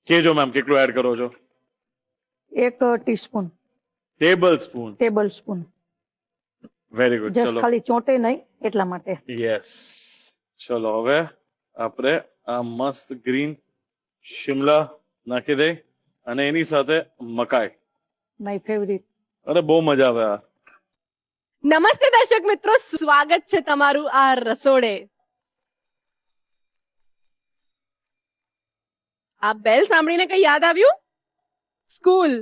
કેજો મેમ કેટલું એડ કરો છો? 1 teaspoon. Table spoon. Very good. Just ચલો ખાલી ચોંટે નહીં એટલા માટે. યસ. ચલો હવે આપણે આ મસ્ત ગ્રીન શિમલા નાખી દઈ અને એની સાથે મકાઈ. My favourite. અરે બહુ મજા આવે આ. નમસ્તે દર્શક મિત્રો, સ્વાગત છે તમારું આ રસોડે. આ બેલ સાંભળીને કઈ યાદ આવ્યું? સ્કૂલ,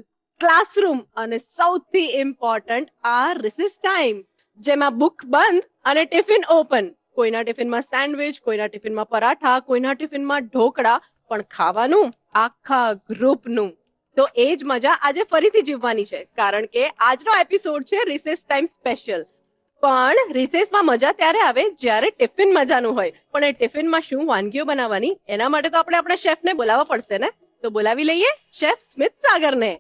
ક્લાસરૂમ અને સૌથી ઇમ્પોર્ટન્ટ આ રિસેસ ટાઈમ, જેમાં બુક બંધ અને ટિફિન ઓપન. કોઈના ટિફિનમાં સેન્ડવિચ, કોઈના ટિફિનમાં પરાઠા, કોઈના ટિફિનમાં ઢોકળા, પણ ખાવાનું આખા ગ્રુપનું. તો એ જ મજા આજે ફરીથી જીવવાની છે, કારણ કે આજનો એપિસોડ છે રિસેસ ટાઈમ સ્પેશિયલ. પણ રિસેસમાં મજા ત્યારે આવે જ્યારે ટિફિન મજાનું હોય. પણ એ ટિફિનમાં શું વાનગીઓ બનાવવાની, એના માટે તો આપણે આપણા શેફને બોલાવવા પડશે ને. તો બોલાવી લઈએ શેફ સ્મિત સાગરને.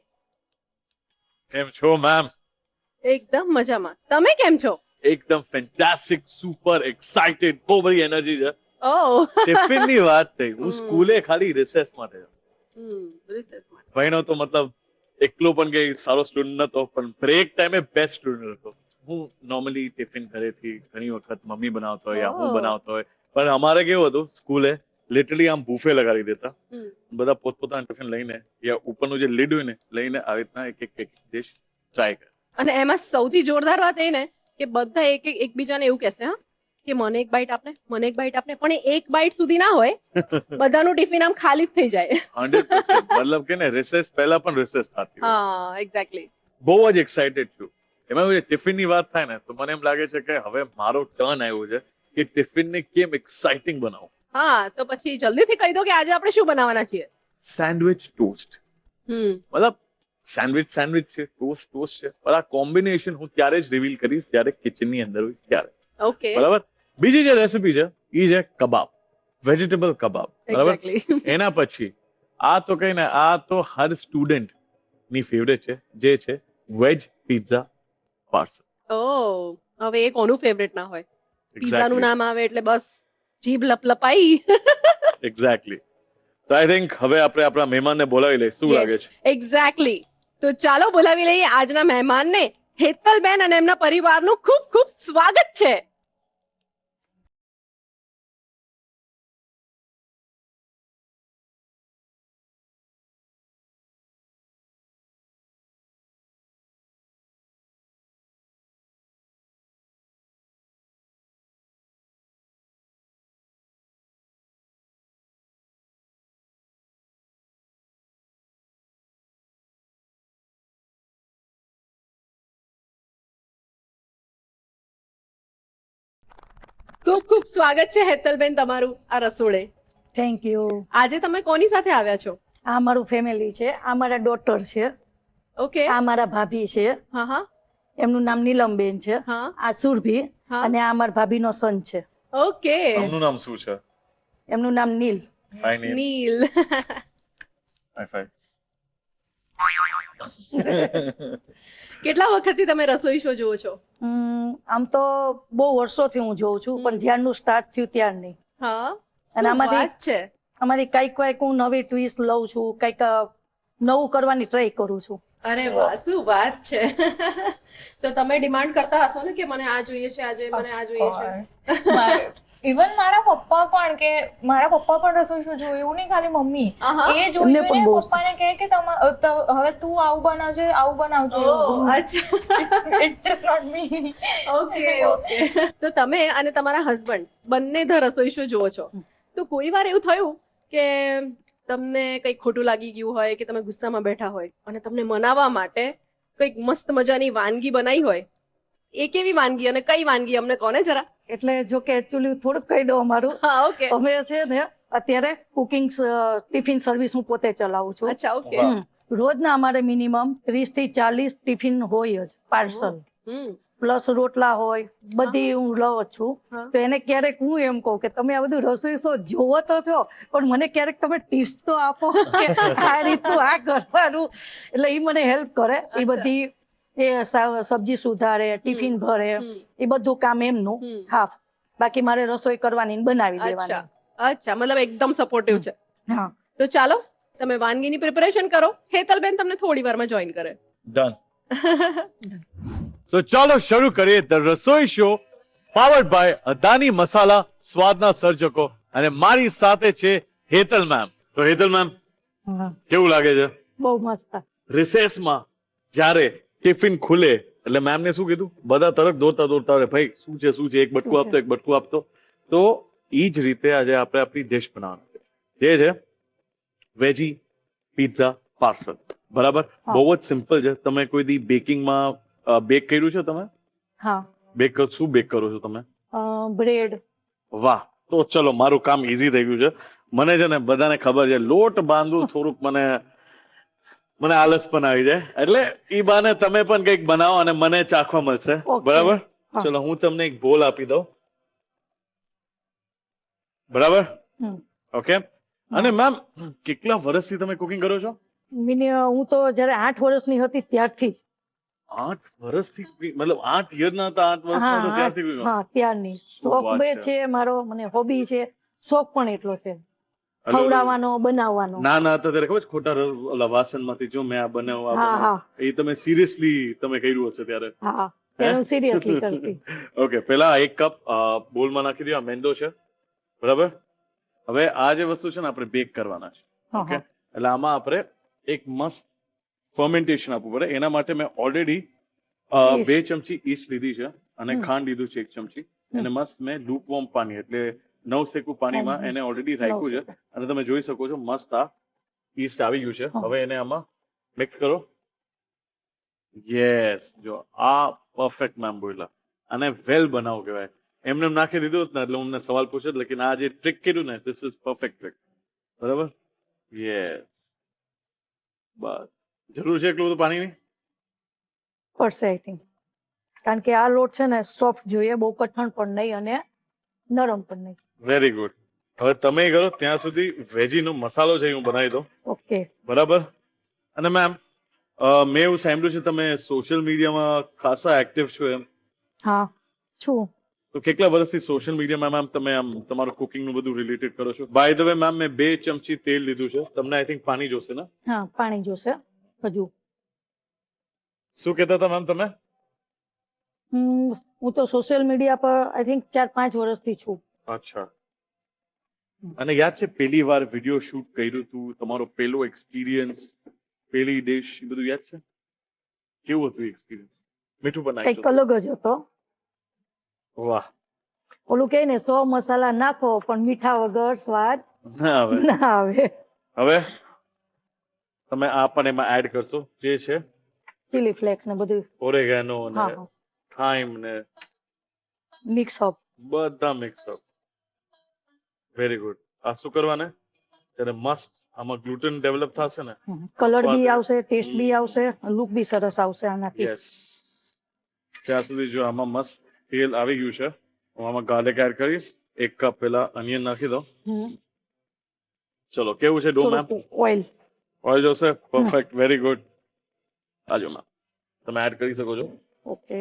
કેમ છો મેમ? એકદમ મજામાં. તમે કેમ છો? એકદમ ફેન્ટાસ્ટિક, સુપર એક્સાઇટેડ, બહુ બધી એનર્જી છે. ઓહ, ટિફિન ની વાત થઈ. હું સ્કૂલે ખાલી રિસેસ માટે રિસેસમાં. ભણ્યો તો, મતલબ એકલો પણ કઈ સારો સ્ટુડન્ટ નતો, પણ બ્રેક ટાઈમે બેસ્ટ સ્ટુડન્ટ હતો. હું નોર્મલી ટિફિન ઘરેથી ઘણી વખત મમ્મી બનાવતો હોય યા હું બનાવતો હોય, પણ અમારે કેવું હતું સ્કૂલે લિટરલી આમ બુફે લગાડી દેતા. બધા પોતપોતાના ટિફિન લઈને યા ઉપરનું જે લીડ હોય ને લઈને આવી રીતના એક ડિશ ટ્રાય કરે. અને એમાં સૌથી જોરદાર વાત એ ને કે બધા એકબીજાને એવું કહેશે, હા, કે મને એક બાઈટ આપને, મને એક બાઈટ આપને. પણ એ એક બાઈટ સુધી ના હોય, બધાનું ટિફિન આમ ખાલી જ થઈ જાય. 100%. મતલબ કે ને રિસેસ પહેલા પણ રિસેસ થતી હોય. હા, એક્ઝેક્ટલી. બહુ જ એક્સાઇટેડ છું. એમાં ટિફિન ની વાત થાય ને તો મને એમ લાગે છે કે હવે મારો ટર્ન આવ્યો છે કે ટિફિન ને કેમ એક્સાઇટિંગ બનાવું. હા, તો પછી જલ્દીથી કહી દો કે આજે આપણે શું બનાવવાના છીએ. Sandwich toast. મતલબ સેન્ડવિચ છે, ટોસ્ટ છે, પણ આ કોમ્બિનેશન હું ત્યારે જ રિવીલ કરીશ જ્યારે કિચન ની અંદર હોય ત્યારે. ઓકે, બરાબર. બીજી જે રેસીપી છે એ છે કબાબ, વેજીટેબલ કબાબ. બરાબર. એક્ઝેક્ટલી. એના પછી આ તો કઈ ને, આ તો હર સ્ટુડન્ટ ની ફેવરેટ છે, જે છે વેજ પિઝા પાર્સલ. ઓહ, હવે એ કોનું ફેવરેટ ના હોય? પિઝાનું એક્ઝેક્ટલી. નામ આવે એટલે બસ જીભ લપલપાઈ. એક્ઝેક્ટલી. તો આઈ થિંક હવે આપણે આપણા મહેમાનને બોલાવી લઈએ. શું લાગે છે? એક્ઝેક્ટલી. તો ચાલો બોલાવી લઈએ આજના મહેમાનને. હેતલબેન અને એમના પરિવારનું ખૂબ ખૂબ સ્વાગત છે. ખૂબ ખૂબ સ્વાગત છે હેતલબેન તમારું આ રસોડે. Thank you. આજે તમે કોની સાથે આવ્યા છો? આ મારું ફેમિલી છે. આ મારા ડોટર છે. ઓકે. આ મારા ભાભી છે. હા હા એમનું નામ નીલમબેન છે. હા. આ સુરભી. હા. અને આ મારા ભાભીનો સન છે. ઓકે. આમનું નામ શું છે? એમનું નામ નીલ. હાય નીલ. નીલ. High five. કેટલા વખતથી તમે રસોઈ શો જુઓ છો? આમ તો બહુ વર્ષોથી હું જોઉં છું, પણ જ્યારનું સ્ટાર્ટ થયું ત્યારની. હા. અને શું વાત છે. આમાંથી કંઈક હું નવી ટ્વિસ્ટ લઉં છું, કંઈક નવું કરવાની ટ્રાય કરું છું. અરે વાહ, શું વાત છે. તો તમે ડિમાન્ડ કરતા હશો ને કે મને આ જોઈએ છે આજે, મને આ જોઈએ છે. ઇવન મારા પપ્પા પણ રસોઈ શો જોયું, એવું નહીં ખાલી મમ્મી. આહા. એ એમને જોઈને પણ બહુ પપ્પાને કહે કે હવે તું આવું બનાવજે, આવું બનાવજો. ઓહ, અચ્છા. It's just not me. Okay okay. તો તમે અને તમારા હસબન્ડ બંને ધ રસોઈ શો જુઓ છો, તો કોઈ વાર એવું થયું કે તમને કંઈક ખોટું લાગી ગયું હોય કે તમે ગુસ્સામાં બેઠા હોય અને તમને મનાવવા માટે કંઈક મસ્ત મજાની વાનગી બનાવી હોય? એ કેવી વાનગી અને કઈ વાનગી અમને કોને જરા? એટલે જો કે એકચ્યુઅલી થોડુંક કહી દઉં અમારું. હા, ઓકે. અમે છે ને અત્યારે કુકિંગ ટિફિન સર્વિસ હું પોતે ચલાવું છું. અચ્છા, ઓકે. રોજના અમારે મિનિમમ 30 થી 40 ટિફિન હોય જ પાર્સલ, પ્લસ રોટલા હોય, બધી હું લઉં જ છું. હા. તો એને ક્યારેક હું એમ કહું કે તમે આ બધું રસોઈ શો જોવો તો છો, પણ મને ક્યારેક તમે ટિપ્સ તો આપો કે આ રીતનું આ કરવાનું. એટલે એ મને હેલ્પ કરે. એ બધી સબ્જી સુધારે, ટિફિન ભરે, એ બધું કામ એમનું હાફ. બાકી મારે રસોઈ કરવાની ને બનાવી દેવાની. અચ્છા, મતલબ એકદમ સપોર્ટિવ છે. હા. તો ચાલો તમે વાનગીની પ્રિપેરેશન કરો, હેતલબેન તમને થોડી વારમાં જોઈન કરે. ડન. તો ચાલો શરૂ કરીએ ધ રસોઈ શો પાવર્ડ બાય અદાની મસાલા, સ્વાદના સર્જકો, અને મારી સાથે છે હેતલ મેમ. તો હેતલ મેમ, હા, કેવું લાગે છે બહુ મસ્ત. રિસેસમાં જ્યારે ટિફિન ખુલે એટલે મેમ ને શું કીધું? બધા તરત દોડતા રહે, ભાઈ શું છે શું છે, એક બટકું આપતો એક બટકું આપતો. તો ઈ જ રીતે આજે આપણે આપણી ડિશ બનાવવાની છે, જે છે વેજી પિઝા પાર્સલ. બરાબર? હા. બહુ જ સિમ્પલ છે. તમે કોઈ દી બેકિંગમાં બેક કર્યું છે? તમે હા, શું બેક કરો છો તમે? બ્રેડ. વાહ, તો ચલો મારું કામ ઈઝી થઈ ગયું છે. મને છે ને બધાને ખબર છે લોટ બાંધવું થોડુંક મને આલસ પણ આવી જાય, એટલે ઈ બાને તમે પણ કંઈક બનાવો અને મને ચાખવા મળશે. Okay. બરાબર? હા. ચલો હું તમને એક બોલ આપી દઉં. બરાબર? હમ. ઓકે. અને મેમ, કેટલા વર્ષથી તમે કુકિંગ કરો છો? હું તો જયારે 8 વર્ષની હતી ત્યારથી જ. 8 વર્ષથી મતલબ 8 યર ના હતા, 8 વર્ષના હતા ત્યારથી cooking કરો? હા, ત્યારની. શું શોખ વાત બે છે. છે મારો, મને હોબી છે, શોખ પણ એટલો છે. ખવડાવવાનો, બનાવવાનો. ના હતા ત્યારે ખબર છે ખોટા ઓલા વાસણમાંથી જો મેં આ બનાવું આ હા, બનાવું, હા. એ તમે સિરિયસલી તમે કર્યું હશે ત્યારે? હા, ત્યારે હું સિરિયસલી કરતી. ઓકે, પેલા 1 કપ બોલમાં નાખી દો. આ મેંદો છે. બરાબર? હવે આ જે વસ્તુ છે ને આપણે બેક કરવાના છે. હા, ઓકે, હા. એટલે આમાં આપણે એક મસ્ત ફર્મેન્ટેશન આપવું પડે. એના માટે મેં ઓલરેડી Yeast. 2 ચમચી ઈસ્ટ લીધી છે અને હમ. ખાંડ લીધું છે 1 ચમચી. એને મસ્ત મેં લુકવોર્મ પાણી એટલે નવસેકું પાણીમાં એને ઓલરેડી રાખ્યું છે. અને તમે જોઈ શકો છો મસ્ત આ ઈસ્ટ આવી ગયું છે. હા. હવે એને આમાં મિક્સ કરો. યસ, જો આ પરફેક્ટ મેમ બોલ્યા. અને વેલ બનાવ કહેવાય. એમને એમ નાખી દીધું હોત ને એટલે અમને સવાલ પૂછે, લેકિન આ જે ટ્રિક કર્યું ને, ધીસ ઇઝ પરફેક્ટ ટ્રિક. બરાબર? યસ, બસ. જરૂર છે એટલું બધું પાણીની? પડશે આઈ થિંક, કારણ કે આ લોટ છે ને સોફ્ટ જોઈએ, બહુ કઠણ પણ નહીં અને નરમ પણ નહીં. Very good. હવે તમે કરો ત્યાં સુધી વેજીનો મસાલો છે એ હું બનાવી દઉં. ઓકે. બરાબર? અને મેમ, મેં એવું સાંભળ્યું છે તમે સોશિયલ મીડિયામાં ખાસા એક્ટિવ છો એમ. હા, છું. તો કેટલા વર્ષથી સોશિયલ મીડિયામાં મેમ તમે આમ તમારું કુકિંગનું બધું રિલેટેડ કરો છો? બાય ધ વે મેમ, મેં 2 ચમચી તેલ લીધું છે. તમને આઈ થિંક પાણી જોશે ને? હા, પાણી જોશે હજુ. શું કહેતા હતા મેમ તમે? હું તો સોશિયલ મીડિયા પર આઈ થિંક 4-5 વર્ષથી છું. અચ્છા. અને યાદ છે પહેલી વાર વિડીયો શૂટ કર્યું હતું, તમારો પહેલો એક્સપિરિયન્સ, પહેલી ડિશ, એ બધું યાદ છે? કેવું હતું એક્સપિરિયન્સ? મીઠું પણ કંઈક નાખ્યું? અલગ જ હતો. વાહ. ઓલું કહે ને 100 મસાલા નાખો પણ મીઠા વગર સ્વાદ ના હવે ના આવે. હવે તમે આ પણ એમાં એડ કરશો, જે છે ચીલી ફ્લેક્સ ને બધું. ઓરેગાનો ને હા, હા. થાઇમ ને મિક્સ અપ. બધા મિક્સ અપ. Very good. આ શું કરવાને ત્યારે મસ્ત આમાં ગ્લુટન ડેવલપ થશે ને. કલર સ્વાદ બી આવશે, ટેસ્ટ બી હમ. આવશે, લુક બી સરસ આવશે આનાથી. યસ. ત્યાં સુધી જો આમાં મસ્ત તેલ આવી ગયું છે, હું આમાં ગાર્લિક એડ કરીશ. 1 કપ પેલા અનિયન નાખી દો. ચલો, કેવું છે ડો મેમ? ઓઇલ. ઓઇલ જોશે? Perfect, very good. આજો મેમ, તમે એડ કરી શકો છો. ઓકે.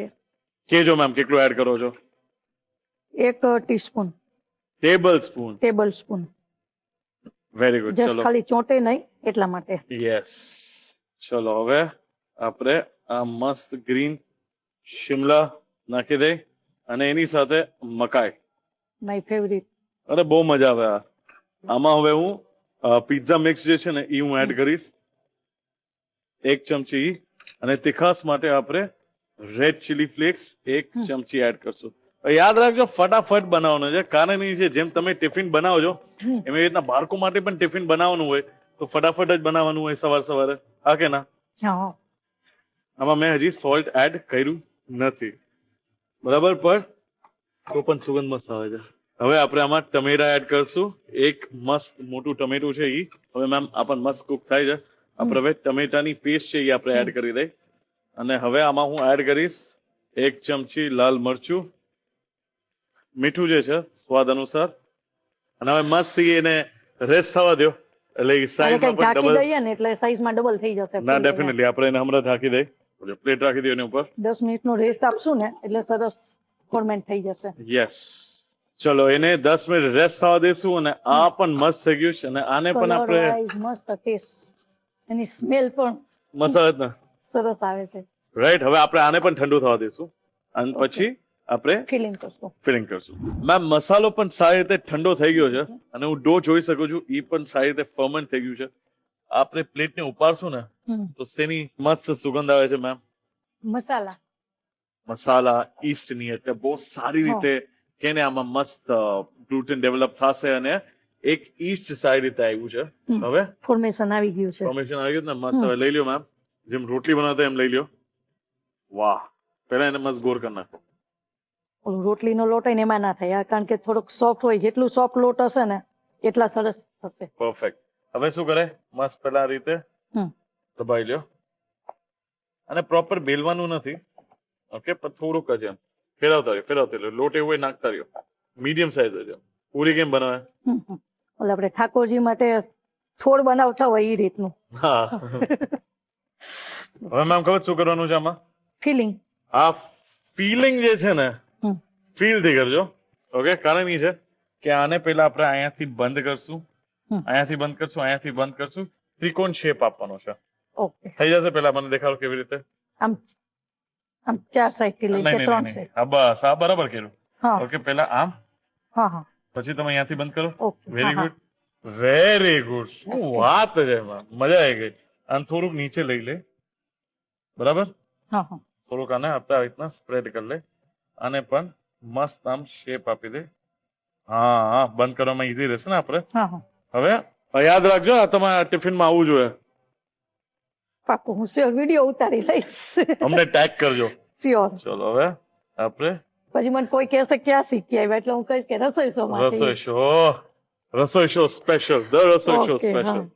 કેજો મેમ કેટલું એડ કરો છો? 1 teaspoon. Table spoon. Table spoon. Very good. Just ચલો. ખાલી ચોંટે નહીં એટલા માટે. યસ. ચલો, હવે આપણે આ મસ્ત ગ્રીન શિમલા નાખી દઈ અને એની સાથે મકાઈ. My favourite. અરે બહુ મજા આવે આ. આમાં હવે હું પિઝા મિક્સ જે છે ને એ હું એડ કરીશ. 1 ચમચી. અને તીખાસ માટે આપણે રેડ ચીલી ફ્લેક્સ 1 ચમચી એડ કરશું. યાદ રાખજો, ફટાફટ બનાવવાનું છે, કારણ એ છે જેમ તમે ટિફિન બનાવો છો એમ એ રીતના બાળકો માટે પણ ટિફિન બનાવવાનું હોય તો ફટાફટ જ બનાવવાનું હોય સવારે. હા કે ના? હા. આમાં મેં હજી સોલ્ટ એડ કર્યું નથી. બરાબર? પણ તો પણ સુગંધ મસ્ત આવે છે. હવે આપણે આમાં ટમેટા એડ કરશું. 1 મસ્ત મોટું ટમેટું છે ઈ. હવે મેમ આ પણ મસ્ત કુક થાય છે. આપણે હવે ટમેટાની પેસ્ટ છે એ આપણે એડ કરી દઈ. અને હવે આમાં હું એડ કરીશ 1 ચમચી લાલ મરચું, મીઠું જે છે સ્વાદ અનુસાર. અને હવે મસ્ત એને રેસ્ટ થવા દો એટલે એ અને સાઈઝમાં કંઈક પણ ઢાંકી ડબલ. દઈએ ને એટલે સાઈઝમાં ડબલ થઈ જશે. ના, ડેફિનેટલી આપણે એને હમણાં ઢાંકી દઈ. પ્લેટ રાખી દો એની ઉપર. 10 મિનિટનો રેસ્ટ આપશું ને એટલે સરસ ફોર્મેન્ટ થઈ જશે. યસ. ચલો એને 10 મિનિટ રેસ્ટ થવા દેશું અને આ પણ મસ્ત થઈ ગયું છે અને આને પણ કલર આપણે વાઇઝ મસ્ત ટેસ્ટ એની સ્મેલ પણ મસાજ ને સરસ આવે છે. રાઈટ. હવે આપણે આને પણ ઠંડુ થવા દઈશું અને પછી આપણે ફિલિંગ કરશું. ફિલિંગ કરશું. મેમ મસાલો પણ સારી રીતે ઠંડો થઈ ગયો છે અને હું ડો જોઈ શકું છું એ પણ સારી રીતે ફર્મેન્ટ થઈ ગયું છે. આપણે પ્લેટને ઉપાડશું ને તો શેની મસ્ત સુગંધ આવે છે મેમ? મસાલા મસાલા ઈસ્ટની, એટલે બહુ સારી રીતે કે ને આમાં મસ્ત ગ્લુટેન ડેવલપ થશે અને એક ઈસ્ટ સારી રીતે આવ્યું છે. હવે ફોર્મેશન આવી ગયું છે. ફોર્મેશન આવી ગયું ને મસ્ત. હવે લઈ લ્યો મેમ, જેમ રોટલી બનાવતા એમ લઈ લ્યો. વાહ, પહેલા એને મસ્ત ગોળ કરી નાખો. ઓલું રોટલીનો લોટ હોય ને એમાં ના થાય, કારણ કે થોડોક સોફ્ટ હોય, જેટલું સોફ્ટ લોટ હશે ને એટલા સરસ થશે. પરફેક્ટ. હવે શું કરે, મસ્ત પેલા આ રીતે દબાઈ લ્યો અને પ્રોપર બેલવાનું નથી, ઓકે, પણ થોડુંક જ એમ ફેરવતા રહ્યો. લોટ એવું હોય નાખતા રહ્યો. મીડિયમ સાઈઝ જ. પૂરી કેમ બનાવે? ઓલે આપણે ઠાકોરજી માટે છોડ બનાવતા હોય એ રીતનું. હા. હવે મેમ ખબર શું કરવાનું છે આમાં? ફિલિંગ. આ ફીલિંગ જે છે ને, ફીલ થી કરજો, ઓકે. કારણ એ છે કે આને પેલા આપણે અહીંયાથી બંધ કરશું, અહીંયાથી બંધ કરશું, અહીંયાથી બંધ કરશું, ત્રિકોણ શેપ આપવાનો છે. ઓકે, થઈ જશે. પેલા મને દેખાડો કેવી રીતે. આમ આમ ચાર સાઈડ થી લઈ નહીં, નહીં, 3 નહીં. સાઈડ. હા બસ, આ બરાબર કર્યું. હા ઓકે, પેલા આમ, હા હા પછી તમે અહીંયાથી બંધ કરો. Okay. Very good, very good. શું વાત છે એમાં, મજા આવી ગઈ. આને થોડુંક નીચે લઈ લે, બરાબર. હા હા થોડુંક આને આપણે આવી રીતના સ્પ્રેડ કરી લે. આને પણ મસ્ત આમ શેપ આપી દે. હા હા, બંધ કરવામાં ઈઝી રહેશે ને આપણે. હા હા હવે યાદ રાખજો, આ તમારા ટિફિનમાં આવવું જોઈએ. પાકું, હું શ્યોર વિડીયો ઉતારી લઈશ. અમને ટેગ કરજો. શ્યોર. ચલો હવે આપણે પછી મને કોઈ કહેશે ક્યાં શીખી આવ્યા, એટલે હું કહીશ કે રસોઈ શો રસોઈ શો સ્પેશિયલ, ધ રસોઈ શો Okay, સ્પેશિયલ.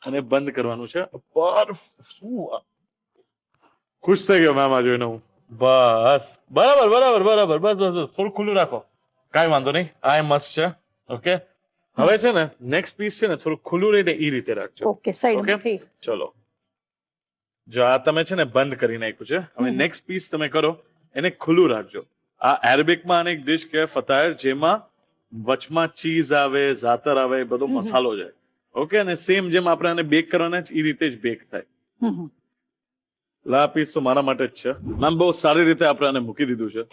અને બંધ કરવાનું છે. શું ખુશ થઈ ગયો મેમ આ જોઈને હું. બસ, બરાબર બરાબર બરાબર, બસ બસ બસ, થોડું ખુલ્લું રાખો, કાંઈ વાંધો નહીં. આ મસ્ત છે. ઓકે, હવે છે ને નેક્સ્ટ પીસ છે ને થોડું ખુલ્લું રહીને એ રીતે રાખજો. Okay, side Okay. માંથી. ચલો, જો આ તમે છે ને બંધ કરી નાખ્યું છે, હવે નેક્સ્ટ પીસ તમે કરો એને ખુલ્લું રાખજો. આ એરેબિકમાં આને એક ડિશ કહેવાય ફતાયર, જેમાં વચમાં ચીઝ આવે, ઝાતર આવે, એ બધો મસાલો જાય. ઓકે, અને સેમ જેમ આપણે આને બેક કરવાના છે એ રીતે જ બેક થાય. લા પીસ તો મારા માટે જ છે મેમ. બહુ સારી રીતે આપણે આને મૂકી દીધું છે.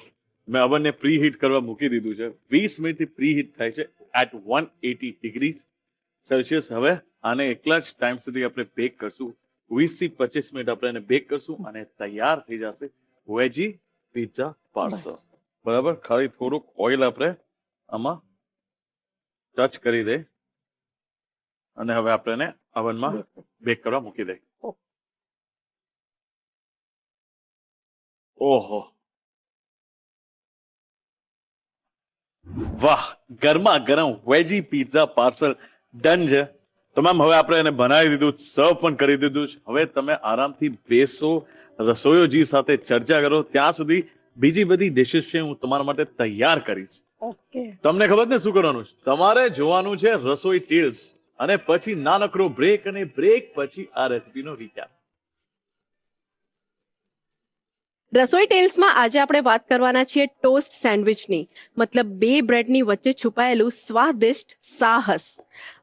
મેં અવનને પ્રી હીટ કરવા મૂકી દીધું છે. 20 મિનિટથી પ્રી હીટ થાય છે એટ 180 ડિગ્રી સેલ્સિયસ. હવે આને એકલા જ ટાઈમ સુધી આપણે બેક કરશું. 20 થી 25 મિનિટ આપણે એને બેક કરશું અને તૈયાર થઈ જશે વેજી પિઝા પાર્સલ. બરાબર. ખાલી થોડુંક ઓઇલ આપણે આમાં ટચ કરી દે અને હવે આપણે એને અવનમાં બેક કરવા મૂકી દઈએ. ઓહો, વાહ, ગરમા ગરમ વેજી પિઝા પાર્સલ ડન છે. તો મેમ હવે આપણે એને બનાવી દીધું, સર્વ પણ કરી દીધું છે. હવે તમે આરામથી બેસો, રસોઈયોજી સાથે ચર્ચા કરો. ત્યાં સુધી બીજી બધી ડિશિસ છે હું તમારા માટે તૈયાર કરીશ. ઓકે, તમને ખબર ને શું કરવાનું છે? તમારે જોવાનું છે રસોઈ ટીલ્સ અને પછી નાનકડો બ્રેક, અને બ્રેક પછી આ રેસીપીનો રીકેપ. રસોઈ ટેલ્સમાં આજે આપણે વાત કરવાના છીએ ટોસ્ટ સેન્ડવિચની, મતલબ બે બ્રેડની વચ્ચે છુપાયેલું સ્વાદિષ્ટ સાહસ.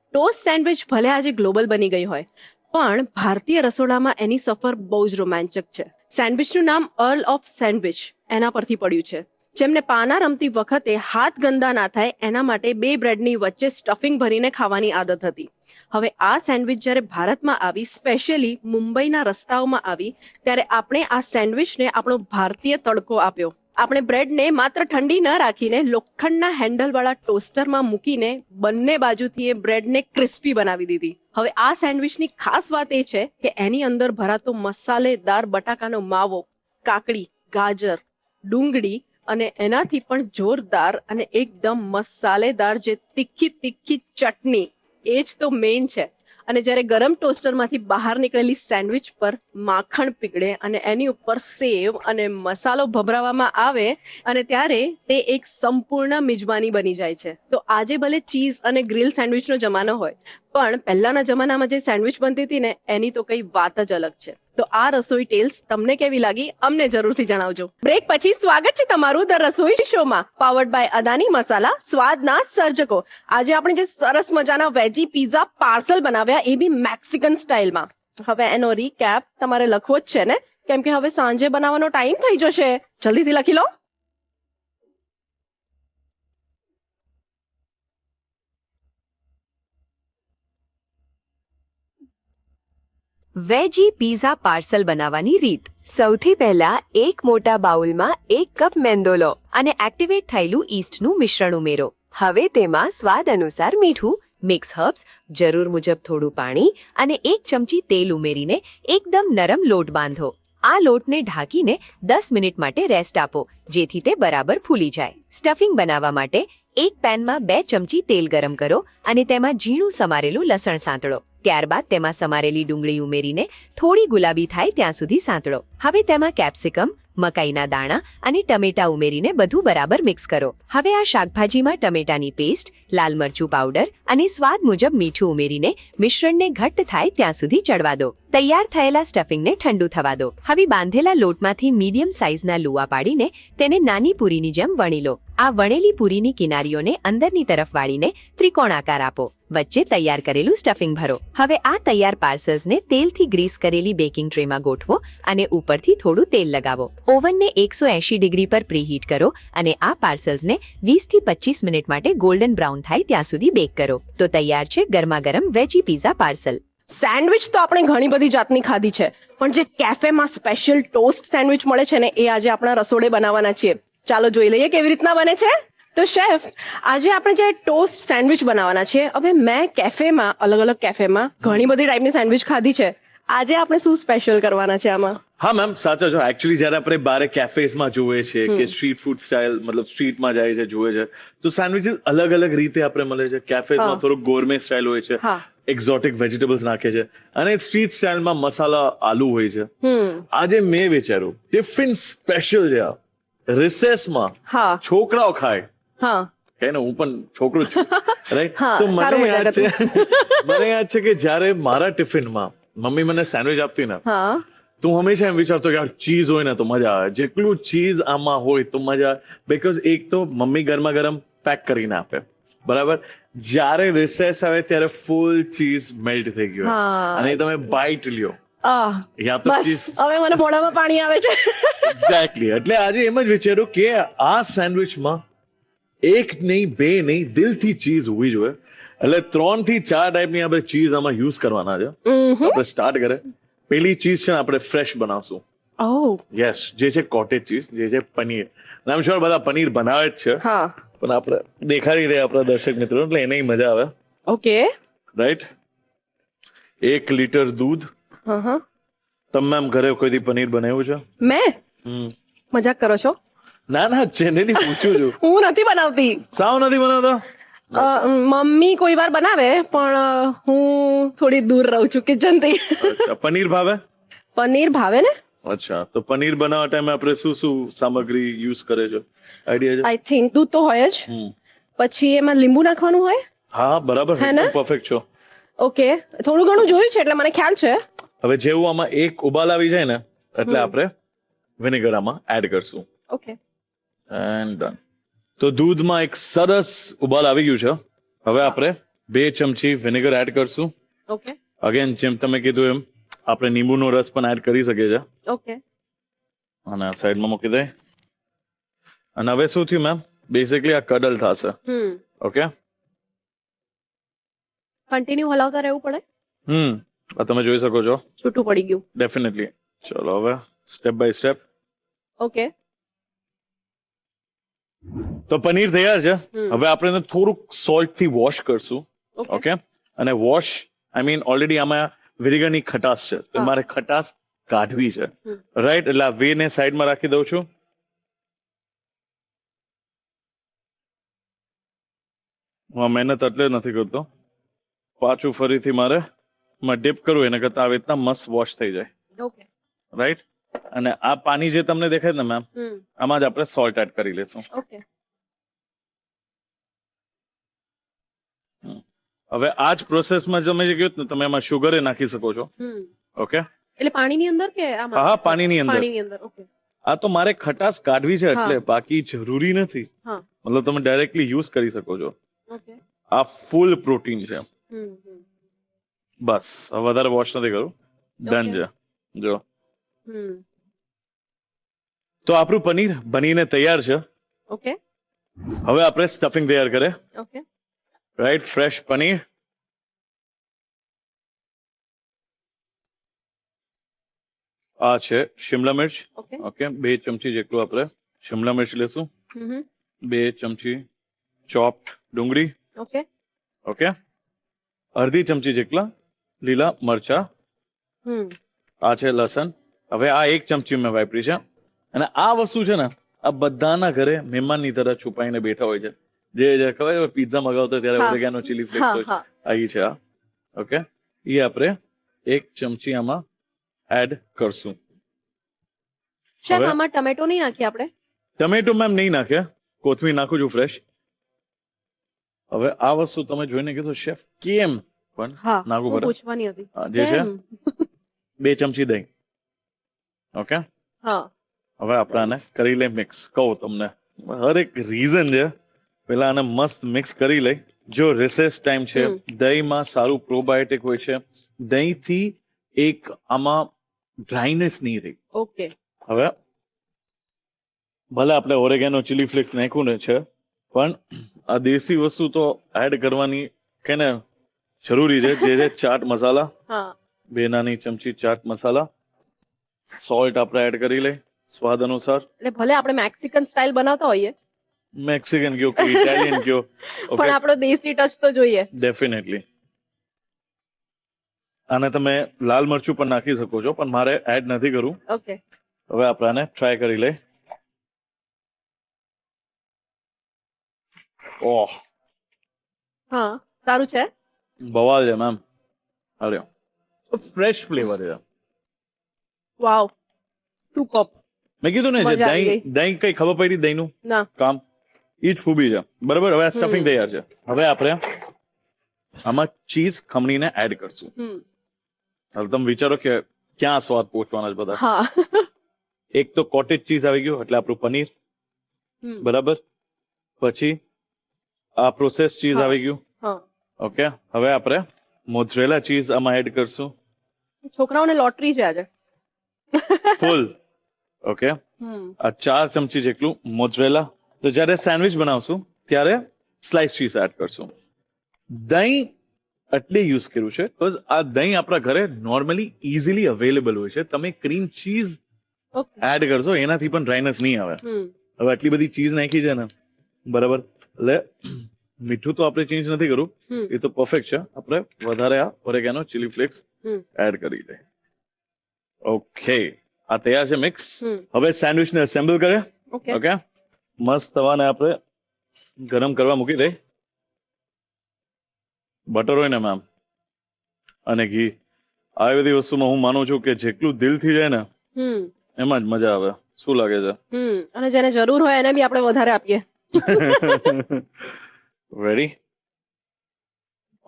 ટોસ્ટ સેન્ડવિચ ભલે આજે ગ્લોબલ બની ગઈ હોય, પણ ભારતીય રસોડામાં એની સફર બહુ જ રોમાંચક છે. સેન્ડવિચનું નામ અર્લ ઓફ સેન્ડવિચ એના પરથી પડ્યું છે. જેમને પાના રમતી વખતે હાથ ગંદા ના થાય એના માટે બે બ્રેડની વચ્ચે સ્ટફિંગ ભરીને ખાવાની આદત હતી. હવે આ સેન્ડવિચ જ્યારે ભારતમાં આવી, સ્પેશિયલી મુંબઈના રસ્તાઓમાં આવી, ત્યારે આપણે આ સેન્ડવિચને આપણો ભારતીય તડકો આપ્યો. આપણે બ્રેડને માત્ર ઠંડી ન રાખીને લોખંડના હેન્ડલવાળા ટોસ્ટરમાં મૂકીને બંને બાજુથી એ બ્રેડને ક્રિસ્પી બનાવી દીધી. હવે આ સેન્ડવિચની ખાસ વાત એ છે કે એની અંદર ભરાતો મસાલેદાર બટાકાનો માવો, કાકડી, ગાજર, ડુંગળી અને એનાથી પણ જોરદાર અને એકદમ મસાલેદાર જે તીખી ચટણી, એ જ તો મેઇન છે. અને જ્યારે ગરમ ટોસ્ટરમાંથી બહાર નીકળેલી સેન્ડવિચ પર માખણ પીગળે અને એની ઉપર સેવ અને મસાલો ભભરાવવામાં આવે અને ત્યારે તે એક સંપૂર્ણ મિજબાની બની જાય છે. તો આજે ભલે ચીઝ અને ગ્રીલ સેન્ડવિચનો જમાનો હોય, પણ પહેલાના જમાનામાં જે સેન્ડવિચ બનતી હતી ને, એની તો કઈ વાત જ અલગ છે. તો આ રસોઈ ટેલ્સ તમને કેવી લાગી અમને જરૂરથી જણાવજો. બ્રેક પછી સ્વાગત છે તમારું ધ રસોઈ શોમાં, પાવર્ડ બાય અદાની મસાલા, સ્વાદના સર્જકો. આજે આપણે જે સરસ મજાના વેજી પીઝા પાર્સલ બનાવ્યા, એ બી મેક્સિકન સ્ટાઇલમાં. હવે એનો રીકેપ તમારે લખવો જ છે ને, કેમ કે હવે સાંજે બનાવવાનો ટાઈમ થઈ જશે. જલ્દીથી લખી લો. વેજી પીઝા પાર્સલ બનાવવાની રીત. સૌથી પહેલા એક મોટા બાઉલમાં 1 કપ મેંદો લો અને એક્ટિવેટ થયેલું ઈસ્ટનું મિશ્રણ ઉમેરો. હવે તેમાં સ્વાદ અનુસાર મીઠું, મિક્સ હર્બ્સ, જરૂર મુજબ થોડું પાણી અને 1 ચમચી તેલ ઉમેરીને એકદમ નરમ લોટ બાંધો. આ લોટને ઢાંકીને 10 મિનિટ માટે રેસ્ટ આપો, જેથી તે બરાબર ફૂલી જાય. સ્ટફિંગ બનાવવા માટે એક પેનમાં 2 ચમચી તેલ ગરમ કરો અને તેમાં ઝીણું સમારેલું લસણ સાંતળો. ત્યારબાદ તેમાં સમારેલી ડુંગળી ઉમેરીને થોડી ગુલાબી થાય ત્યાં સુધી સાંતળો. હવે તેમાં કેપ્સિકમ, મકાઈના દાણા અને ટમેટા ઉમેરીને બધું બરાબર મિક્સ કરો. હવે આ શાકભાજીમાં ટમેટાની પેસ્ટ, લાલ મરચું પાવડર અને સ્વાદ મુજબ મીઠું ઉમેરીને મિશ્રણને ઘટ્ટ થાય ત્યાં સુધી ચડવા દો. તૈયાર થયેલા સ્ટફિંગને ઠંડુ થવા દો. હવે બાંધેલા લોટમાંથી મીડિયમ સાઇઝના લુવા પાડીને તેને નાની પૂરીની જેમ વણી લો. આ વણેલી પૂરીની કિનારીઓને અંદરની તરફ વાળીને ત્રિકોણ આકાર આપો. વચ્ચે તૈયાર કરેલું સ્ટફિંગ ભરો. હવે આ તૈયાર પાર્સલ્સને તેલથી ગ્રીસ કરેલી બેકિંગ ટ્રેમાં ગોઠવો અને ઉપરથી થોડું તેલ લગાવો. ઓવનને 180 ડિગ્રી પર પ્રીહીટ કરો અને આ પાર્સલ્સને 20 થી 25 મિનિટ માટે ગોલ્ડન બ્રાઉન થાય ત્યાં સુધી બેક કરો. તો તૈયાર છે ગરમાગરમ વેજી પીઝા પાર્સલ. સેન્ડવિચ તો આપણે ઘણી બધી જાતની ખાધી છે, પણ જે કેફેમાં સ્પેશિયલ ટોસ્ટ સેન્ડવિચ મળે છે ને, એ આજે આપણા રસોડે બનાવવાના છીએ. ચાલો જોઈ લઈએ કેવી રીતના બને છે. તો શેફ, આજે આપણે જે ટોસ્ટ સેન્ડવિચ બનાવવાના છે, હવે મેં કેફેમાં, અલગ અલગ કેફેમાં ઘણી બધી ટાઈપની સેન્ડવિચ ખાધી છે. આજે આપણે શું સ્પેશિયલ કરવાના છે આમાં? હા મેમ, સાચા છો. એકચ્યુઅલી જયારે આપણે બારે કેફેઝમાં જોઈએ છે કે સ્ટ્રીટ ફૂડ સ્ટાઇલ, મતલબ સ્ટ્રીટમાં જાય છે, જોઈએ છે, તો સેન્ડવિચીસ અલગ અલગ રીતે આપણે મળે છે. કેફેઝમાં થોડું ગોરમે સ્ટાઇલ હોય છે, એક્ઝોટિક વેજીટેબલ્સ નાખે છે, અને સ્ટ્રીટ સ્ટાઇલમાં મસાલા આલુ હોય છે. આજે મેં વિચાર્યું ટિફિન સ્પેશિયલ છે, રિસેસમાં છોકરાઓ ખાય. કે હું પણ છોકરો જ છું, રાઈટ? તો મને યાદ છે કે જયારે મારા ટિફિનમાં મમ્મી મને સેન્ડવિચ આપતી ને, તો હું હંમેશા એમ વિચારતો કે ચીઝ હોય ને તો મજા આવે. જેટલું ચીઝ આમાં હોય તો મજા આવે. બીકોઝ એક તો મમ્મી ગરમા ગરમ પેક કરીને આપે, બરાબર? જયારે રિસેસ આવે ત્યારે ફૂલ ચીઝ મેલ્ટ થઈ ગયું અને તમે બાઇટ લ્યો, યા તો ચીઝ, હવે મને મોઢામાં પાણી આવે છે. એક્ઝેક્ટલી. એટલે આજે એમ જ વિચાર્યું કે આ સેન્ડવિચમાં એક નહીં, બે નહીં, દિલથી ચીઝ હોવી જોઈએ. એટલે 3 થી 4 ટાઈપની આપણે ચીઝ આમાં યુઝ કરવાના છે. આપણે સ્ટાર્ટ કરે. પેલી ચીઝ છે ને, આપણે ફ્રેશ બનાવશું. યસ, જે છે કોટેજ ચીઝ, જે છે પનીર. આઈ એમ શ્યોર બધા પનીર બનાવે જ છે, પણ આપણે દેખાડી રહ્યા આપણા દર્શક મિત્રો, એટલે એને મજા આવે. Okay, right. 1 લીટર દૂધ. તમે એમ ઘરે કોઈથી પનીર બનાવ્યું છે? મેં મજાક કરો છો? ના, જેનેલી પૂછું છું. હું નથી બનાવતી. સાવ નથી બનાવતા? મમ્મી કોઈ વાર બનાવે, પણ હું થોડી દૂર રહું છું કિચનથી. પનીર ભાવે? પનીર ભાવે ને. અચ્છા, તો પનીર બનાવવા ટાઈમે આપણે શું શું સામગ્રી યુઝ કરે છે? આઈડિયા છે? આઈ થિંક દૂધ તો હોય જ, પછી એમાં લીંબુ નાખવાનું હોય. હા, બરાબર, પરફેક્ટ છો. ઓકે, થોડું ઘણું જોયું છે એટલે મને ખ્યાલ છે. હવે જેવું આમાં એક ઉબાલ આવી જાય ને, એટલે આપણે વિનેગર આમાં એડ કરશું. Okay, and done. તો દૂધમાં એક સરસ ઉબાલ આવી ગયું છે. હવે આપણે 2 ચમચી વિનેગર એડ કરશું. ઓકે, અગેન જેમ તમે કીધું એમ આપણે લીંબુનો રસ પણ એડ કરી શકીએ છીએ. ઓકે, અને સાઈડમાં મૂકી દઈએ. અને હવે શું થયું મેમ? બેસિકલી આ કડલ થશે. ઓકે, કન્ટિન્યુ હલાવતા રહેવું પડે. આ તમે જોઈ શકો છો, છૂટું પડી ગયું. ડેફિનેટલી. ચલો હવે સ્ટેપ બાય સ્ટેપ. ઓકે, તો પનીર તૈયાર છે. હવે આપણે એને થોડુંક સોલ્ટ થી વોશ કરશું. ઓકે, અને વોશ આઈ મીન ઓલરેડી આમાં વિનેગરની ખટાશ છે, તો મારે ખટાશ કાઢવી છે, રાઈટ? એટલે આ વે ને સાઈડમાં રાખી દઉં છું. હું આ મહેનત એટલે નથી કરતો, પાછું ફરીથી મારે ડીપ કરવું, એના કરતા આવી રીતના મસ્ત વોશ થઈ જાય. Okay, right. અને આ પાણી જે તમને દેખાય ને મેમ, આમાં જ આપણે સોલ્ટ એડ કરી લેશું. ઓકે, હવે આ જ પ્રોસેસમાં તમે જે કહ્યું ને, તમે એમાં શુગર નાખી શકો છો. ઓકે, એટલે પાણીની અંદર કે આમાં હા, પાણીની અંદર. પાણીની અંદર ઓકે આ તો મારે ખટાશ કાઢવી છે એટલે, હા. બાકી જરૂરી નથી. હા મતલબ તમે ડાયરેક્ટલી યુઝ કરી શકો છો. ઓકે આ ફૂલ પ્રોટીન છે. હમ બસ હવે વધારે વોશ નથી કરું. Done Okay. છે. જો હમ તો આપણું પનીર બનીને તૈયાર છે. ઓકે હવે આપણે સ્ટફિંગ તૈયાર કરે. Okay right, fresh paneer. આ છે શિમલા મિર્ચ. ઓકે ઓકે, 2 ચમચી જેટલું આપણે શિમલા મિર્ચ લેશું. હમ 2 ચમચી ચોપ્ડ ડુંગળી. ઓકે ઓકે, અડધી ચમચી જેટલા લીલા મરચા. હમ આ છે લસણ. હવે આ 1 ચમચી મેં વાપરી છે. અને આ વસ્તુ છે ને, આ બધાના ઘરે મહેમાનની તરહ છુપાઈને બેઠા હોય છે. જે ખબર પિઝા મગાવતા ત્યારે હા. ઓરેગાનો ચીલી ફ્લેક્સ હા હોય છે. હા આ છે આ. ઓકે, એ આપણે 1 ચમચી આમાં એડ કરશું. શેફ હવે- આમાં ટમેટો નહીં નાખીએ આપણે ટમેટો મેમ નહીં નાખે, કોથમીર નાખું છું ફ્રેશ. હવે આ વસ્તુ તમે જોઈને કીધું શેફ કેમ, પણ હા નાખવું હું પડે. પૂછવાની હતી આ જે છે કેમ? 2 ચમચી દહીં. ઓકે, હા હવે આપણે આને કરી લઈ મિક્સ. કહું તમને હરેક રીઝન છે, પેલા આને મસ્ત મિક્સ કરી લઈ. જો રિસેસ ટાઈમ છે, દહીંમાં સારું પ્રોબાયોટિક હોય છે. દહીંથી એક આમાં ડ્રાયનેસ નહીં રહી. ઓકે હવે ભલે આપણે ઓરેગાનો ચીલી ફ્લેક્સ નાખ્યું ને છે, પણ આ દેશી વસ્તુ તો એડ કરવાની કે ને જરૂરી છે. જે છે ચાટ મસાલા, હા 2 નાની ચમચી ચાટ મસાલા. સોલ્ટ આપણે એડ કરી લઈ સ્વાદ અનુસાર. એટલે ભલે આપણે મેક્સિકન સ્ટાઇલ બનાવતા હોઈએ મેક્સિકન કયો કે ઇટાલિયન કયો, ઓકે, પણ આપણો દેશી ટચ તો જોઈએ ડેફિનેટલી. આને તમે લાલ મરચું પણ નાખી શકો છો, પણ મારે એડ નથી કરવું. ઓકે હવે આપણે આને ટ્રાય કરી લઈ. ઓહ, હા સારું છે બવાલ છે મેમ. અરે ફ્રેશ ફ્લેવર છે. વાવ સુપર મેં કીધું ને, જે મજા આવી દહીં દહીં કઈ ખબર પડી દહીંનું ના કામ, એ જ ખૂબી છે. બરાબર, હવે સ્ટફિંગ તૈયાર છે. હવે આપણે આમાં ચીઝ ખમણીને એડ કરશું. હવે તમે વિચારો કે ક્યાં સ્વાદ પહોંચવાના છે બધા. હા એક તો કોટેજ ચીઝ આવી ગયું, એટલે આપણું પનીર. હમ. બરાબર, પછી આ પ્રોસેસ ચીઝ હા. આવી ગયું. હા ઓકે, હવે આપણે મોઝરેલા ચીઝ આમાં એડ કરશું છોકરાઓને લોટરી છે આજે ફૂલ. ઓકે, આ 4 ચમચી જેટલું મોઝરેલા. તો જ્યારે સેન્ડવિચ બનાવશું ત્યારે સ્લાઇસ ચીઝ એડ કરશું. દહીં એટલે યુઝ કર્યું છે બીકોઝ આ દહીં આપણા ઘરે નોર્મલી ઇઝીલી અવેલેબલ હોય છે. તમે ક્રીમ ચીઝ ઓકે એડ કરશો એનાથી પણ ડ્રાયનેસ નહીં આવે. હવે આટલી બધી ચીઝ નાખી છે ને, બરાબર, એટલે મીઠું તો આપણે ચેન્જ નથી કરવું, એ તો પરફેક્ટ છે. આપણે વધારે આ ઓરેગાનો ચીલી ફ્લેક્સ એડ કરી દે. ઓકે, આ તૈયાર છે મિક્સ. હવે સેન્ડવિચને એસેમ્બલ કરે. ઓકે ઓકે, મસ્ત તવાને આપણે ગરમ કરવા મૂકી દે. બટર હોય ને મેમ અને ઘી, આવી બધી વસ્તુમાં હું માનું છું કે જેટલું દિલથી જાય ને એમાં જ મજા આવે. શું લાગે છે? અને જેને જરૂર હોય એને બી આપણે વધારે આપીએ રેડી?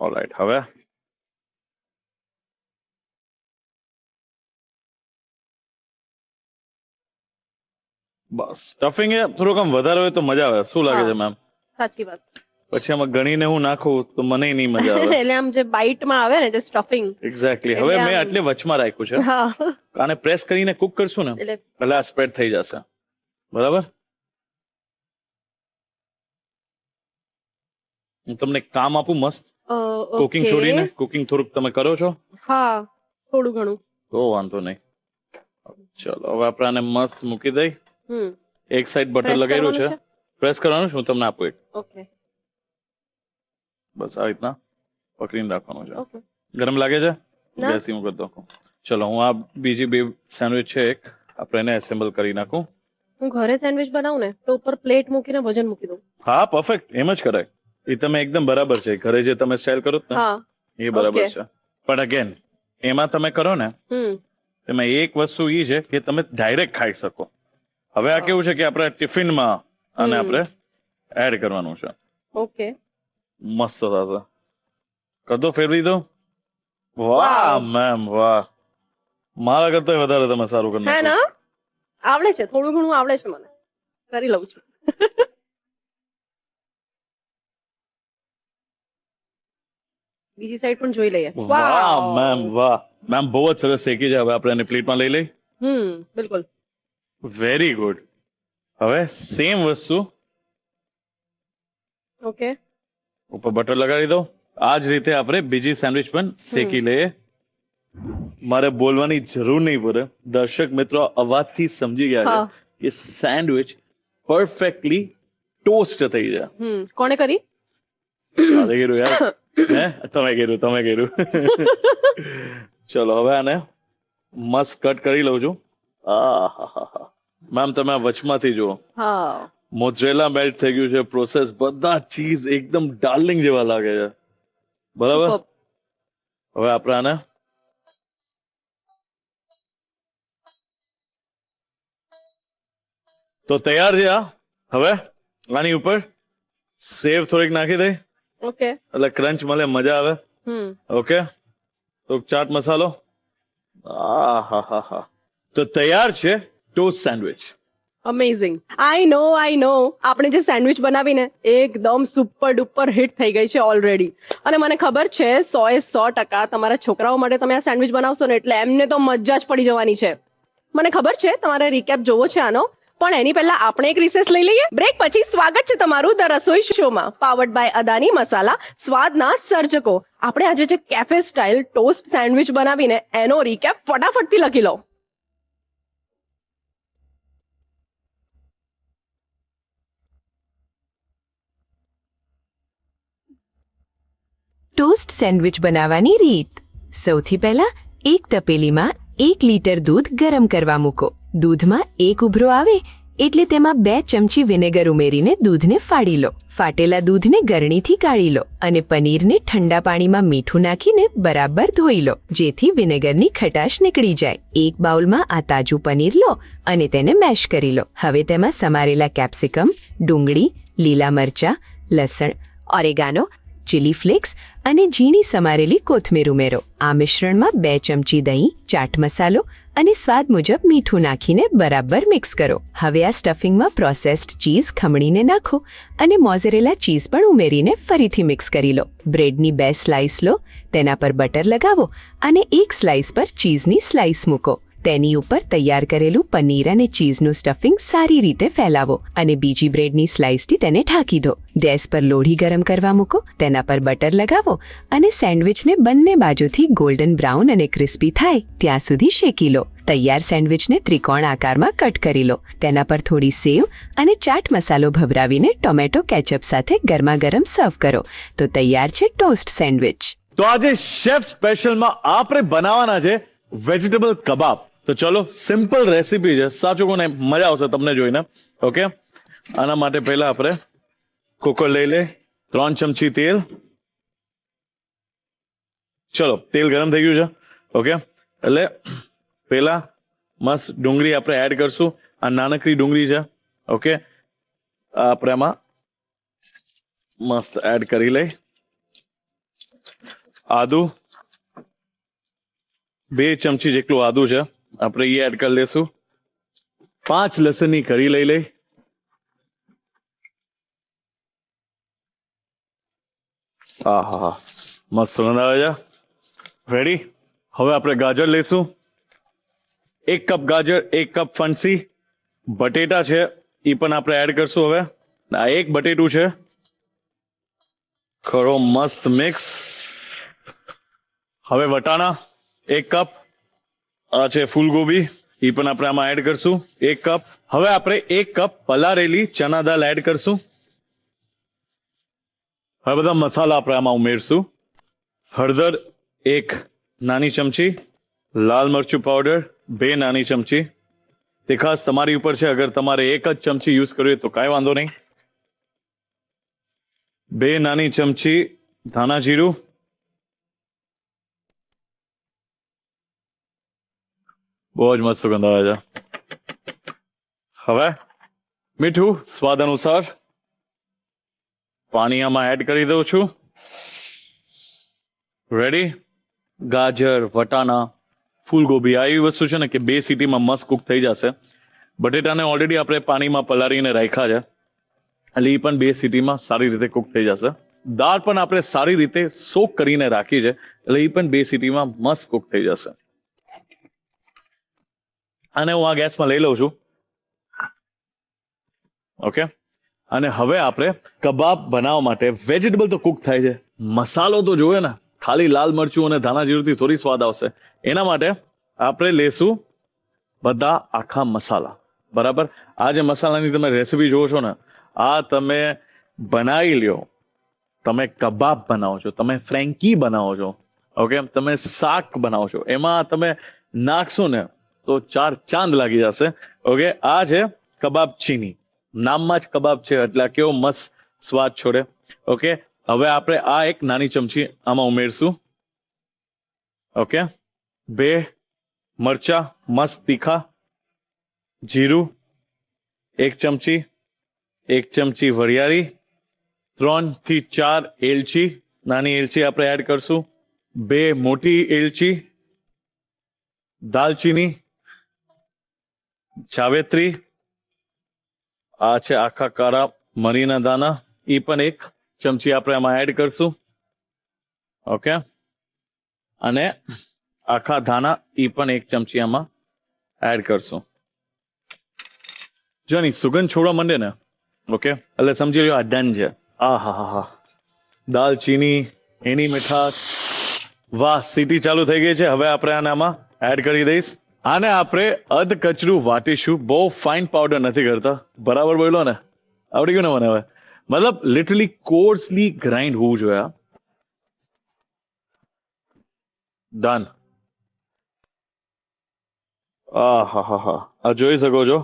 ઓલરાઈટ, હવે બસ સ્ટફિંગ એ થોડુંક આમ વધારે હોય તો મજા આવે. શું લાગે છે મેમ? સાચી વાત પછી આમાં ગણીને હું નાખું તો મને નહીં મજા આવે. એટલે આમ જે બાઈટમાં આવે ને જે સ્ટફિંગ એક્ઝેક્ટલી. હવે એટલે મેં આમ- આટલે વચમાં રાખ્યું છે. હા આને પ્રેસ કરીને કુક કરશું ને એટલે એટલે આ સ્પ્રેડ થઈ જશે. બરાબર, હું તમને એક કામ આપું મસ્ત. Cooking okay. છોડીને કુકિંગ થોડુંક તમે કરો છો હા થોડું ઘણું તો વાંધો નહીં. ચલો, હવે આપણે આને મસ્ત મૂકી દઈ. એક સાઈડ બટર Press લગાવ્યું છે, કરવાનું પ્રેસ કરવાનું છે. હું તમને આપું એક. ઓકે બસ આ રીતના પકડીને રાખવાનું છે. ઓકે ગરમ લાગે છે? ના. ગેસ હું કરી દઉં. ચલો, હું આ બીજી 2 સેન્ડવિચ છે એક, આપણે એને એસેમ્બલ કરી નાખું. હું ઘરે સેન્ડવિચ બનાવું ને તો ઉપર પ્લેટ મૂકીને વજન મૂકી દઉં હા, પરફેક્ટ, એમ જ કરાય. એ તમે એકદમ બરાબર છે. ઘરે જે તમે સ્ટાઇલ કરો છો ને હા એ બરાબર Okay. છે. પણ અગેન એમાં તમે કરો ને એમાં એક વસ્તુ એ છે કે તમે ડાયરેક્ટ ખાઈ શકો. હવે આ કેવું છે કે આપણે ટિફિનમાં આને આપણે એડ કરવાનું છે. ઓકે મસ્ત થશે. કર દો, ફેરવી દો. વાહ મેમ વાહ, મારા કરતા વધારે તમે સારું કરી હે નાખ્યું. ના આવડે છે, થોડું ઘણું આવડે છે મને, કરી લઉં છું. બીજી સાઈડ પણ જોઈ લઈએ. વાહ મેમ, વાહ મેમ, બહુ જ સરસ શેકી છે. હવે આપણે એને પ્લેટમાં લઈ લઈ. બિલકુલ. Very good. હવે સેમ વસ્તુ ઓકે. ઉપર બટર લગાડી દો. આ જ રીતે આપણે બીજી સેન્ડવિચ પણ શેકી લઈએ. મારે બોલવાની જરૂર નહીં પડે, દર્શક મિત્રો અવાજથી સમજી ગયા હા. છે કે સેન્ડવિચ પરફેક્ટલી ટોસ્ટ થઈ જાય. કોણે કરી? અરે કીધું યાર, હે તમે કીધું. ચલો હવે આને મસ્ત કટ કરી લઉં છું. મેમ તમે આ વચમાંથી જુઓ, હા. મોઝરેલા મેલ્ટ થઈ ગયું છે, પ્રોસેસ બધા ચીઝ એકદમ ડાર્લિંગ જેવા લાગે છે. બરાબર. Superb. હવે આપણે આને તો તૈયાર છે. આ હવે આની ઉપર સેવ થોડીક નાખી દે ઓકે. એટલે ક્રંચ મળે, મજા આવે. ઓકે, તો ચાટ મસાલો. આહાહાહા. તો તૈયાર છે ટોસ્ટ સેન્ડવિચ. અમેઝિંગ. આઈ નો આપણે જે સેન્ડવિચ બનાવીને એકદમ સુપર ડુપર હિટ થઈ ગઈ છે ઓલરેડી. અને મને ખબર છે 100% તમારા છોકરાઓ માટે તમે આ સેન્ડવિચ બનાવશો ને એટલે એમને તો મજા જ પડી જવાની છે. મને ખબર છે તમારે રિકેપ જોવો છે આનો, પણ એની પહેલા આપણે એક રિસેસ લઈ લઈએ. બ્રેક પછી સ્વાગત છે તમારું ધ રસોઈ શોમાં, પાવર્ડ બાય અદાની મસાલા, સ્વાદના સર્જકો. આપણે આજે જે કેફે સ્ટાઇલ ટોસ્ટ સેન્ડવિચ બનાવીને એનો રિકેપ ફટાફટથી લખી લો. ટોસ્ટ સેન્ડવિચ બનાવવાની રીત. સૌથી પહેલા એક તપેલીમાં 1 લીટર દૂધ ગરમ કરવા મૂકો. દૂધમાં એક ઉભરો આવે એટલે તેમાં 2 ચમચી વિનેગર ઉમેરીને દૂધને ફાડી લો. ફાટેલા દૂધને ગરણીથી ગાળી લો અને પનીરને ઠંડા પાણીમાં મીઠું નાખીને બરાબર ધોઈ લો, જેથી વિનેગરની ખટાશ નીકળી જાય. એક બાઉલમાં આ તાજું પનીર લો અને તેને મેશ કરી લો. હવે તેમાં સમારેલા કેપ્સિકમ, ડુંગળી, લીલા મરચાં, લસણ, ઓરેગાનો, ચીલી ફ્લેક્સ અને ઝીણી સમારેલી કોથમીર ઉમેરો. આ મિશ્રણમાં 2 ચમચી દહીં, ચાટ મસાલો અને સ્વાદ મુજબ મીઠું નાખીને બરાબર મિક્સ કરો. હવે આ સ્ટફિંગમાં પ્રોસેસ્ડ ચીઝ ખમણીને નાખો અને મોઝરેલા ચીઝ પણ ઉમેરીને ફરીથી મિક્સ કરી લો. બ્રેડની 2 સ્લાઇસ લો, તેના પર બટર લગાવો અને એક સ્લાઇસ પર ચીઝની સ્લાઇસ મૂકો. તેની ઉપર તૈયાર કરેલું પનીર અને ચીઝનું સ્ટફિંગ સારી રીતે ફેલાવો અને બીજી બ્રેડની સ્લાઇસથી તેને ઢાંકી દો. ગેસ પર લોઢી ગરમ કરવા મૂકો, તેના પર બટર લગાવો અને સેન્ડવિચને બંને બાજુથી ગોલ્ડન બ્રાઉન અને ક્રિસ્પી થાય ત્યાં સુધી શેકી લો. તૈયાર સેન્ડવિચને ત્રિકોણ આકારમાં કટ કરી લો. તેના પર થોડી સેવ અને ચાટ મસાલો ભભરાવીને ટોમેટો કેચઅપ સાથે ગરમાગરમ સર્વ કરો. તો તૈયાર છે ટોસ્ટ સેન્ડવિચ. તો આજે શેફ સ્પેશિયલમાં આપણે બનાવવાના છે વેજીટેબલ કબાબ. તો ચલો, સિમ્પલ રેસીપી છે, સાચું કોને મજા આવશે તમને જોઈને. ઓકે, આના માટે પહેલા આપણે કુકર લઈ લે, 3 ચમચી તેલ. ચલો, તેલ ગરમ થઈ ગયું છે. ઓકે, એટલે પહેલા મસ્ત ડુંગળી આપણે એડ કરશું. આ નાનકડી ડુંગળી છે. ઓકે, આપણે આમાં મસ્ત એડ કરી લઈ. આદુ 2 ચમચી જેટલું આદુ છે, આપણે એ એડ કરી લેશું. 5 લસણની કળી લઈ લઈ. આહા, મસ્ત સુગંધ આવે છે. રેડી. હવે આપણે ગાજર લઈશું. 1 કપ ગાજર, 1 કપ ફણસી. બટેટા છે એ પણ આપણે એડ કરશું. હવે આ 1 બટેટું છે, ખરો મસ્ત મિક્સ. હવે વટાણા 1 કપ. આ છે ફૂલગોબી, એ પણ આપણે આમાં એડ કરશું 1 કપ. હવે આપણે 1 કપ પલાળેલી ચના દાળ એડ કરશું. હવે બધા મસાલા આપણે આમાં ઉમેરશું. હળદર 1 નાની ચમચી, લાલ મરચું પાવડર 2 નાની ચમચી. તે ખાસ તમારી ઉપર છે, અગર તમારે 1 જ ચમચી યુઝ કરવી હોય તો કાંઈ વાંધો નહીં. 2 નાની ચમચી ધાણા જીરું. બહુ જ મસ્ત સુગંધ આવે છે. હવે મીઠું સ્વાદ અનુસાર. પાણી આમાં એડ કરી દઉં છું. રેડી. ગાજર, વટાણા, ફૂલગોભી આ એવી વસ્તુ છે ને કે 2 સીટીમાં મસ્ત કુક થઈ જશે. બટેટાને ઓલરેડી આપણે પાણીમાં પલાળીને રાખ્યા છે એટલે એ પણ 2 સીટીમાં સારી રીતે કુક થઈ જશે. દાળ પણ આપણે સારી રીતે સોક કરીને રાખી છે એટલે એ પણ 2 સીટીમાં મસ્ત કુક થઈ જશે. અને હું આ ગેસમાં લઈ લઉં છું. ઓકે, અને હવે આપણે કબાબ બનાવવા માટે વેજીટેબલ તો કુક થાય છે, મસાલો તો જોઈએ ને. ખાલી લાલ મરચું અને ધાણા જીરુંથી થોડી સ્વાદ આવશે. એના માટે આપણે લેશું બધા આખા મસાલા. બરાબર, આ જે મસાલાની તમે રેસીપી જોવો છો ને, આ તમે બનાવી લ્યો. તમે કબાબ બનાવો છો, તમે ફ્રેન્કી બનાવો છો, ઓકે, તમે શાક બનાવો છો, એમાં તમે નાખશો ને તો 4 ચાંદ લાગી જશે. ઓકે, આ છે કબાબ ચીની, નામમાં જ કબાબ છે એટલે કેવો મસ્ત સ્વાદ છોડે. ઓકે, હવે આપણે આ એક નાની ચમચી આમાં ઉમેરશું. ઓકે, 2 મરચા મસ્ત તીખા, જીરું 1 ચમચી, 1 ચમચી વરિયાળી, 3 થી 4 એલચી, નાની એલચી આપણે એડ કરશું, 2 મોટી એલચી, દાલચીની, જાવેત્રી, આ છે આખા કાળા મરીના દાણા, એ પણ 1 ચમચી આપણે આમાં એડ કરશું. ઓકે, અને આખા ધાણા એ પણ 1 ચમચી આમાં એડ કરશું. જો ની સુગંધ છોડવા માંડે ને, ઓકે, એટલે સમજી લો આ ડન છે. આ હા હા હા, દાલચીની એની મીઠાશ, વાહ, સીટી ચાલુ થઈ ગઈ છે. હવે આપણે આને આમાં એડ કરી દઈશ. આને આપણે અધ કચરું વાટીશું, બહુ ફાઇન પાવડર નથી કરતા. બરાબર બોલો ને, આવડી ગયું ને મને હવે. મતલબ લિટરલી કોર્સલી ગ્રાઇન્ડ હોવું જોઈએ. ડન. આ હા હા હા, આ જોઈ શકો છો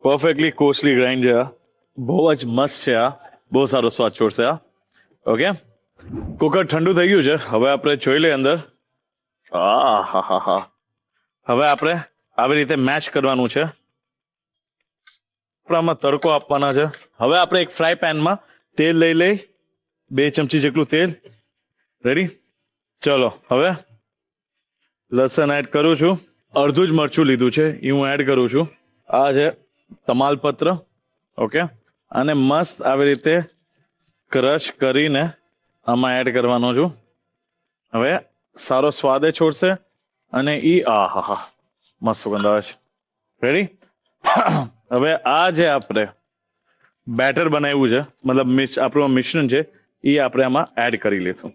પરફેક્ટલી કોર્સલી ગ્રાઇન્ડ છે. આ બહુ જ મસ્ત છે, આ બહુ સારો સ્વાદ છોડશે આ. ઓકે, કુકર ઠંડુ થઈ ગયું છે. હવે આપણે જોઈ લઈએ અંદર. આ હા હા હા, હવે આપણે આવી રીતે મેચ કરવાનું છે. આમાં તડકો આપવાના છે. હવે આપણે એક ફ્રાય પેનમાં તેલ લઈ 2 ચમચી જેટલું તેલ. રેડી? ચલો, હવે લસણ એડ કરું છું. અડધું જ મરચું લીધું છે એ હું એડ કરું છું. આ છે તમાલપત્ર. ઓકે, અને મસ્ત આવી રીતે ક્રશ કરીને આમાં એડ કરવાનો છું. હવે સારો સ્વાદે છોડશે અને આ હા હા, મસ્ત સુગંધ આવે છે. રેડી? હવે આ જે આપણે બેટર બનાવ્યું છે, મતલબ આપણું મિશ્રણ છે, એ આપણે આમાં એડ કરી લઈશું.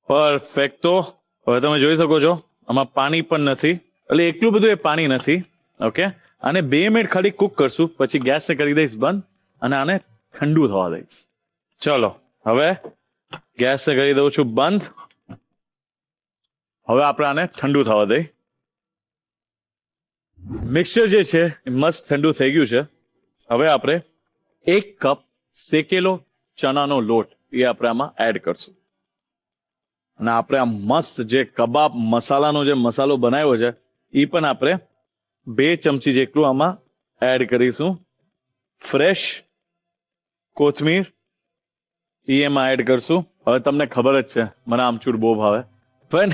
પરફેક્ટો. હવે તમે જોઈ શકો છો આમાં પાણી પણ નથી, એટલે એટલું બધું એ પાણી નથી. ઓકે, આને 2 મિનિટ ખાલી કુક કરશું, પછી ગેસને કરી દઈશ બંધ અને આને ઠંડુ થવા દઈશ. ચલો, હવે ગેસને કરી દઉં છું બંધ. હવે આપણે આને ઠંડુ થવા દઈએ. મિક્સચર જે છે એ મસ્ત ઠંડુ થઈ ગયું છે. હવે આપણે 1 કપ શેકેલો ચણાનો લોટ એ આપણે આમાં એડ કરશું. અને આપણે આ મસ્ત જે કબાબ મસાલાનો જે મસાલો બનાવ્યો છે એ પણ આપણે 2 ચમચી જેટલું આમાં એડ કરીશું. ફ્રેશ કોથમીર એ એમાં એડ કરશું. હવે તમને ખબર જ છે મને આમચૂર બહુ ભાવે, પણ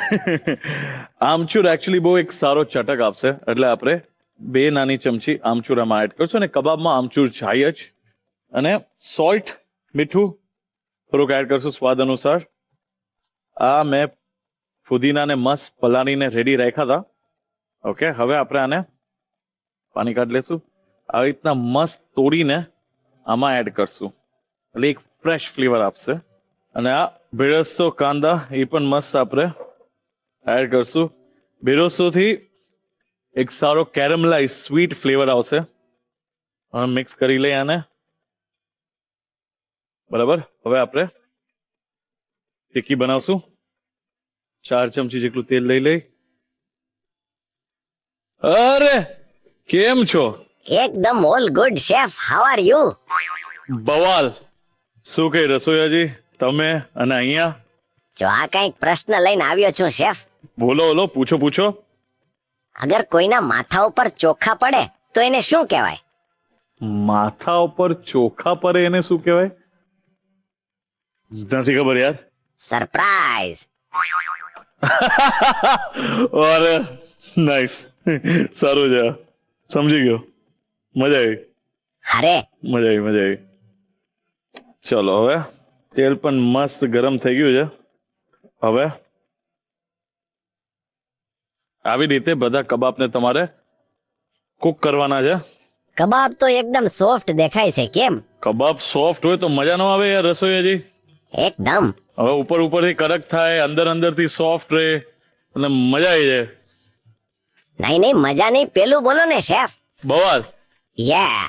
આમચૂર એકચ્યુઅલી બહુ એક સારો ચટક આપશે એટલે આપણે 2 નાની ચમચી આમચૂર આમાં એડ કરશું. અને કબાબમાં આમચૂર જાય જ. અને સોલ્ટ, મીઠું થોડુંક એડ કરશું સ્વાદ અનુસાર. આ મેં ફુદીનાને મસ્ત પલાળીને રેડી રાખ્યા હતા. ઓકે, હવે આપણે આને પાણી કાઢી લેશું. આવી રીતના મસ્ત તોડીને આમાં એડ કરશું એટલે એક ફ્રેશ ફ્લેવર આપશે. અને આ બેરસ્તો કાંદા એ પણ મસ્ત આપણે એડ કરશું. બેરસ્તોથી એક સારો કેરેમલાઇઝ સ્વીટ ફ્લેવર આવશે. હવે મિક્સ કરી લઈએ આને. બરાબર, હવે આપણે ટિક્કી બનાવશું. 4 ચમચી જેટલું તેલ લઈ. અરે કેમ છો? એકદમ all good chef, how are you? બવાલ. શું કઈ રસોઈયાજી તમે અને અહીંયા? જો આ કંઈક પ્રશ્ન લઈને આવ્યો છું શેફ. બોલો બોલો, પૂછો. અગર કોઈના માથા ઉપર ચોખા પડે તો એને શું કહેવાય? માથા ઉપર ચોખા પડે એને શું કહેવાય? નથી ખબર યાર. સરપ્રાઈઝ. અરે નાઈસ, સારું છે, સમજી ગયો, મજા આવી. અરે મજા આવી. ચલો હવે તેલ પણ મસ્ત ગરમ થઈ ગયું છે. હવે આવી રીતે બધા કબાબને તમારે કુક કરવાના છે. કબાબ તો એકદમ સોફ્ટ દેખાય છે, કેમ? કબાબ સોફ્ટ હોય તો મજા ન આવે યાર રસોઈ હજી. એકદમ. હવે ઉપરથી કડક થાય, અંદરથી સોફ્ટ રહે એટલે મજા આવી જાય. નહીં મજા નહીં, પેલું બોલો ને શેફ. બવાલ. યા.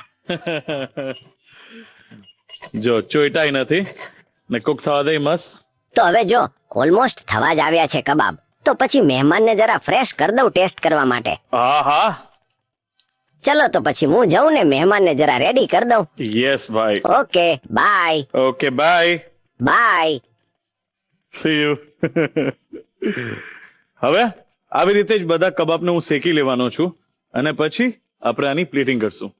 જો ચોઈટાઈ નથી ને કુક થવા દે મસ્ત. તો હવે જો ઓલમોસ્ટ થવા જ આવ્યા છે કબાબ, તો પછી મહેમાનને જરા ફ્રેશ કરી દઉં ટેસ્ટ કરવા માટે. હા. ચલો તો પછી હું જાઉં ને મહેમાનને જરા રેડી કરી દઉં. યસ ભાઈ. Okay bye. Okay bye. Bye. See you. હવે આવી રીતે જ બધા કબાબને હું શેકી લેવાનો છું અને પછી આપણે આની પ્લેટિંગ કરશું.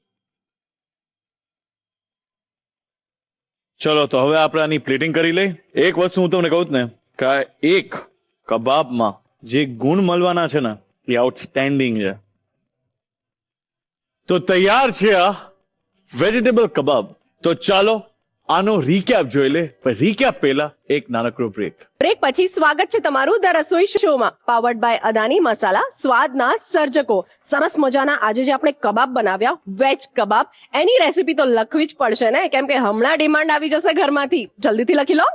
ચલો તો હવે આપણે આની પ્લેટિંગ કરી લઈ. એક વસ્તુ હું તમને કહું ને કે એક કબાબમાં જે ગુણ મળવાના છે ને એ આઉટસ્ટેન્ડિંગ છે. તો તૈયાર છે આ વેજીટેબલ કબાબ. તો ચાલો આનો રીકેપ જોઈ લે. પણ રીકેપ પહેલા એક નાનકડો બ્રેક. બ્રેક પછી સ્વાગત છે તમારું ધ રસોઈ શોમાં, પાવર્ડ બાય અદાની મસાલા, સ્વાદના સર્જકો. સરસ મજાના આજે જે આપણે કબાબ બનાવ્યા, વેજ કબાબ, એની રેસીપી તો લખવી જ પડશે ને, કેમ કે હમણાં ડિમાન્ડ આવી જશે ઘરમાંથી. જલ્દીથી લખી લો.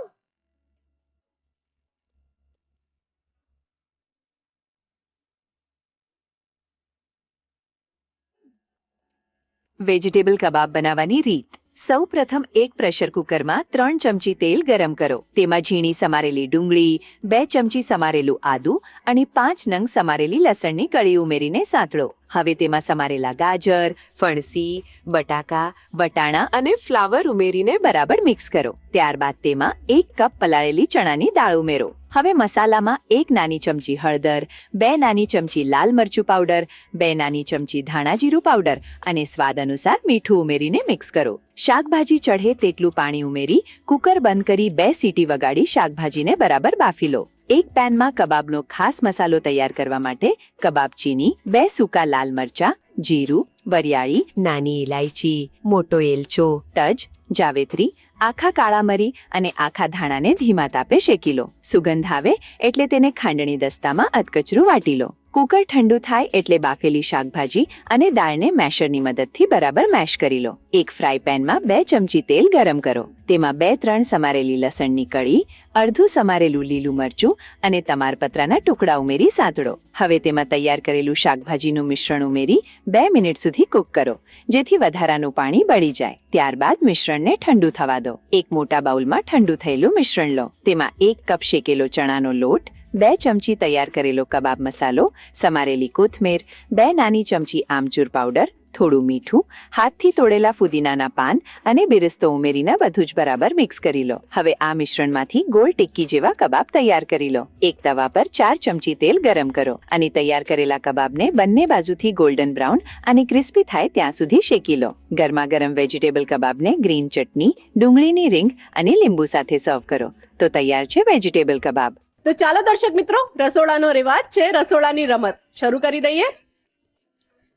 વેજીટેબલ કબાબ બનાવવાની રીત. સૌ પ્રથમ એક પ્રેશર કુકરમાં 3 ચમચી તેલ ગરમ કરો. તેમાં ઝીણી સમારેલી ડુંગળી, 2 ચમચી સમારેલું આદુ અને 5 નંગ સમારેલી લસણની કળી ઉમેરીને સાંતળો. હવે તેમાં સમારેલા ગાજર, ફણસી, બટાકા, વટાણા અને ફ્લાવર ઉમેરીને બરાબર મિક્સ કરો. ત્યારબાદ તેમાં 1 કપ પલાળેલી ચણાની દાળ ઉમેરો. હવે મસાલામાં 1 નાની ચમચી હળદર, 2 નાની ચમચી લાલ મરચું પાવડર, 2 નાની ચમચી ધાણા જીરું પાવડર અને સ્વાદ અનુસાર મીઠું ઉમેરીને મિક્સ કરો. શાકભાજી ચઢે તેટલું પાણી ઉમેરી કુકર બંધ કરી 2 સીટી વગાડી શાકભાજીને બરાબર બાફી લો. એક પેનમાં કબાબનો ખાસ મસાલો તૈયાર કરવા માટે કબાબ ચીની, 2 સૂકા લાલ મરચા, જીરું, વરિયાળી, નાની ઇલાયચી, મોટો એલચો, તજ, જાવેત્રી, આખા કાળા મરી અને આખા ધાણાને ધીમા તાપે શેકી લો. સુગંધ આવે એટલે તેને ખાંડણી દસ્તામાં અધકચરું વાટી લો. કુકર ઠંડુ થાય એટલે બાફેલી શાકભાજી અને દાળને મેશરની મદદથી બરાબર મેશ કરી લો. એક ફ્રાય પેનમાં 2 ચમચી તેલ ગરમ કરો. તેમાં 2-3 સમારેલી લસણની કળી, અડધું સમારેલું લીલું મરચું અને તમારપત્રાના ટુકડા ઉમેરી સાંતળો. હવે તેમાં તૈયાર કરેલું શાકભાજીનું મિશ્રણ ઉમેરી 2 મિનિટ સુધી કૂક કરો, જેથી વધારાનું પાણી બળી જાય. ત્યારબાદ મિશ્રણને ઠંડુ થવા દો. એક મોટા બાઉલમાં ઠંડુ થયેલું મિશ્રણ લો. તેમાં 1 કપ શેકેલો ચણાનો લોટ, 2 ચમચી તૈયાર કરેલો કબાબ મસાલો, સમારેલી કોથમીર, 2 નાની ચમચી આમચૂર પાવડર, થોડું મીઠું, હાથથી તોડેલા ફુદીનાના પાન અને બિરસ્તો ઉમેરીને બધું જ બરાબર મિક્સ કરી લો. હવે આ મિશ્રણમાંથી ગોળ ટિક્કી જેવા કબાબ તૈયાર કરી લો. એક તવા પર 4 ચમચી તેલ ગરમ કરો અને તૈયાર કરેલા કબાબને બંને બાજુથી ગોલ્ડન બ્રાઉન અને ક્રિસ્પી થાય ત્યાં સુધી શેકી લો. ગરમા ગરમ વેજીટેબલ કબાબને ગ્રીન ચટણી, ડુંગળીની રીંગ અને લીંબુ સાથે સર્વ કરો. તો તૈયાર છે વેજીટેબલ કબાબ. તો ચાલો દર્શક મિત્રો, રસોડાનો રિવાજ છે રસોડાની રમત, શરૂ કરી દઈએ.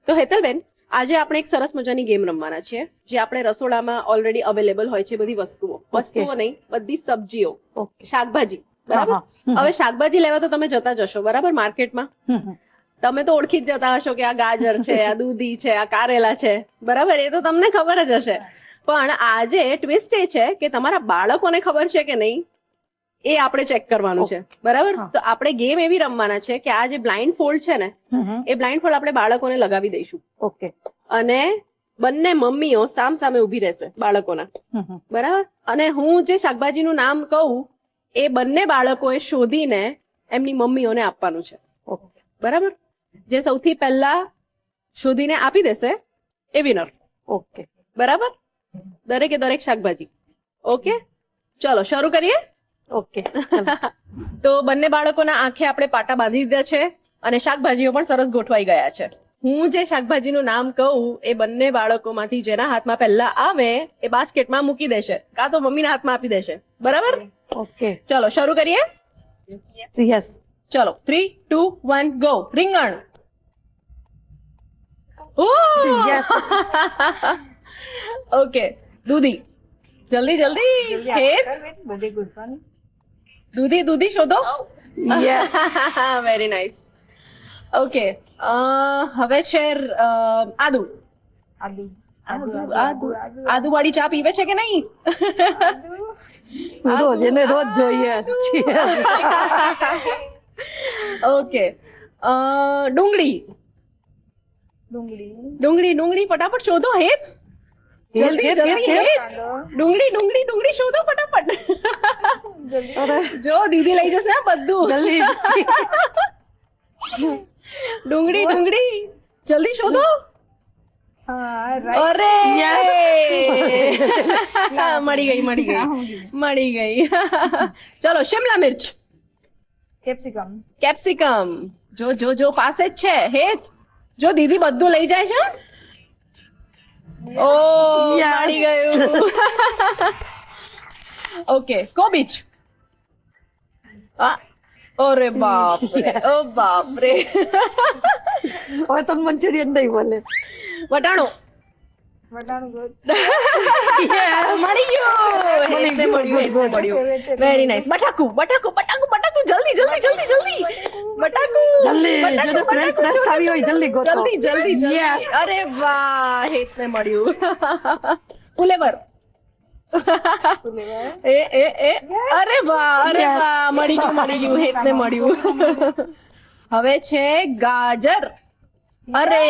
તો હેતલબેન, આજે આપણે એક સરસ મજાની ગેમ રમવાના છીએ, જે આપણે રસોડામાં ઓલરેડી અવેલેબલ હોય છે. બધી વસ્તુઓ નહીં, બધી સબ્જીઓ, શાકભાજી, બરાબર? હવે શાકભાજી લેવા તો તમે જતા જશો, બરાબર, માર્કેટમાં. તમે તો ઓળખી જ જતા હશો કે આ ગાજર છે, આ દૂધી છે, આ કારેલા છે, બરાબર? એ તો તમને ખબર જ હશે. પણ આજે ટ્વિસ્ટ એ છે કે તમારા બાળકોને ખબર છે કે નહીં, એ આપણે ચેક કરવાનું છે, બરાબર? તો આપણે ગેમ એવી રમવાના છે કે આ જે બ્લાઇન્ડ ફોલ્ડ છે ને, એ બ્લાઇન્ડ ફોલ્ડ આપણે બાળકોને લગાવી દઈશું. ઓકે. અને બંને મમ્મીઓ સામ સામે ઉભી રહેશે બાળકોના, બરાબર? અને હું જે શાકભાજીનું નામ કહું એ બંને બાળકોએ શોધીને એમની મમ્મીઓને આપવાનું છે, બરાબર? જે સૌથી પહેલા શોધીને આપી દેશે એ વિનર. ઓકે, બરાબર? દરેકે દરેક શાકભાજી. ઓકે, ચલો શરૂ કરીએ. ઓકે. તો બંને બાળકોના આંખે આપણે પાટા બાંધી દીધા છે અને શાકભાજીઓ પણ સરસ ગોઠવાઈ ગયા છે. હું જે શાકભાજીનું નામ કહું એ બંને બાળકોમાંથી જેના હાથમાં પહેલા આવે એ બાસ્કેટમાં મૂકી દેશે, કાં તો મમ્મીના હાથમાં આપી દેશે, બરાબર? ઓકે ચલો શરૂ કરીએ. યસ ચલો 3, 2, 1 ગો. રીંગણ. ઓ યસ ઓકે. દૂધી. જલ્દી જલ્દી. હેત. દૂધી શોધો. Yes very nice. ઓકે હવે છે આદુ. આદુ વાળી ચા પીવે છે કે નહીં? રોજ એને રોજ જોઈએ ઓકે ડુંગળી ફટાફટ શોધો. હેત જલ્દી હેત. ડુંગળી શોધો ફટાફટ. જો દીદી લઈ જશે આ બધું. જલ્દી ડુંગળી જલ્દી શોધો. અરે મળી ગઈ. ચલો શિમલા મિર્ચ. કેપ્સિકમ. જો પાસે જ છે. હેત જો દીદી બધું લઈ જાય છે. ઓ મળી ગયું. ઓકે કોબીજ. અરે બાપરે. ઓ બાપરે. હવે તો મંચુરિયન નહીં બોલે વટાણું. મળી ગયું. Very nice. બટાકું જલ્દી. ફ્રેશ ખાવી હોય જલ્દી ગોતો જલ્દી. અરે વાહ હેતને મળ્યું. ફુલેવર. અરે વાહ મળી ગયું. હેતને મળ્યું. હવે છે ગાજર. અરે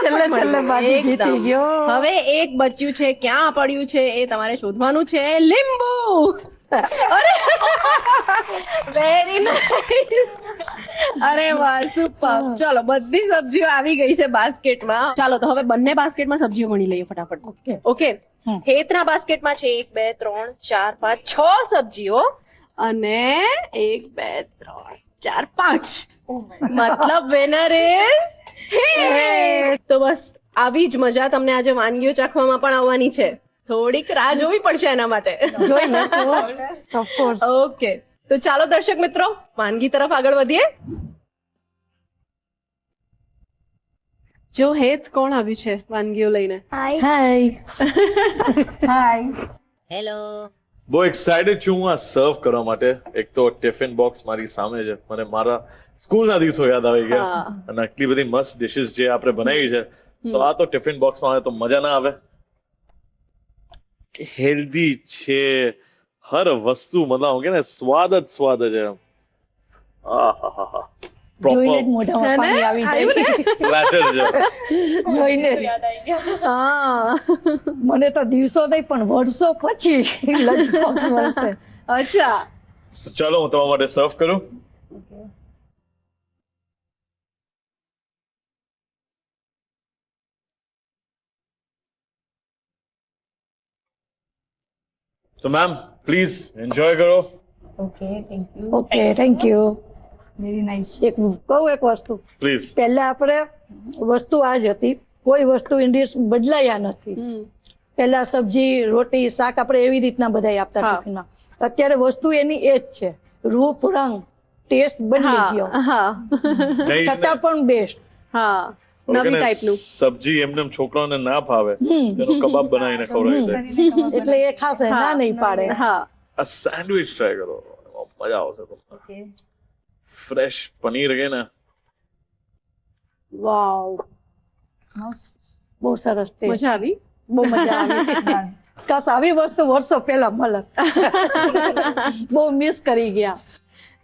છેલ્લે બાજુ જીતી ગયો. હવે એક બચ્યું છે. ક્યાં પડ્યું છે એ તમારે શોધવાનું છે. લીંબુ. અરે વેરી નાઇસ. અરે વાહ સુપર. ચલો બધી સબ્જીઓ આવી ગઈ છે બાસ્કેટમાં. ચાલો તો હવે બંને બાસ્કેટમાં સબ્જીઓ ગણી લઈએ ફટાફટ. ઓકે હેતના બાસ્કેટમાં છે 1 2 3 4 5 6 સબ્જીઓ અને 1 2 3 4 5. મતલબ વિનર ઇઝ હેત. તો બસ આવી જ મજા તમને આજે વાનગીઓ ચાખવામાં પણ આવવાની છે. થોડીક રાહ જોવી પડશે એના માટે. જોઈ લેશું ઓફકોર્સ. ઓકે તો ચાલો દર્શક મિત્રો વાનગી તરફ આગળ વધીએ. જો હેત કોણ આવ્યું છે વાનગીઓ લઈને? Hi hello. બહુ એક્સાઇટેડ છું હું આ સર્વ કરવા માટે. એક તો ટિફિન બોક્સ મારી સામે છે, મને મારા સ્કૂલના દિવસો યાદ આવી ગયા અને આટલી બધી મસ્ત ડિશિસ જે આપણે બનાવી છે, તો આ તો ટિફિન બોક્સમાં આવે તો મજા ના આવે. હેલ્ધી છે હર વસ્તુ, મતલબ કે ને સ્વાદ જ છે. આહાહા જોઈને જ પ્રોપર મોઢામાં પાણી આવી જાય પ્લેટર છે. જોઈને જ. મને તો દિવસો નહીં પણ વર્ષો પછી લંચ બોક્સ મળશે. અચ્છા તો ચાલો હું તમારા માટે સર્વ કરું. તો મેમ પ્લીઝ એન્જોય કરો. Okay thank you. Very nice. એક કહું એક વસ્તુ, પ્લીઝ. પહેલા આપણે વસ્તુ આ જ હતી, કોઈ વસ્તુ ઇન્ડિયસ બદલાયા નથી. પહેલા સબ્જી રોટી શાક આપણે એવી રીતના બધા આપતા ટિફિનમાં. અત્યારે વસ્તુ એની એ જ છે, રૂપ રંગ ટેસ્ટ બદલી ગયો છતાં પણ બેસ્ટ. હા નવી ટાઈપનું સબ્જી એમને છોકરાઓને ના ભાવે તેનો કબાબ બનાવીને ખવડાવી દે. એટલે એ ખાસ ના નહીં પાડે. હા આ સેન્ડવિચ ટ્રાય કરો, મજા આવશે તમને. ફ્રેશ પનીર કે ને વાવ બહુ સરસ ટેસ્ટ. મજા આવી. બહુ મજા આવી. કાશ આવી વસ્તુ વર્ષો પહેલા મળે. બહુ મિસ કરી ગયા.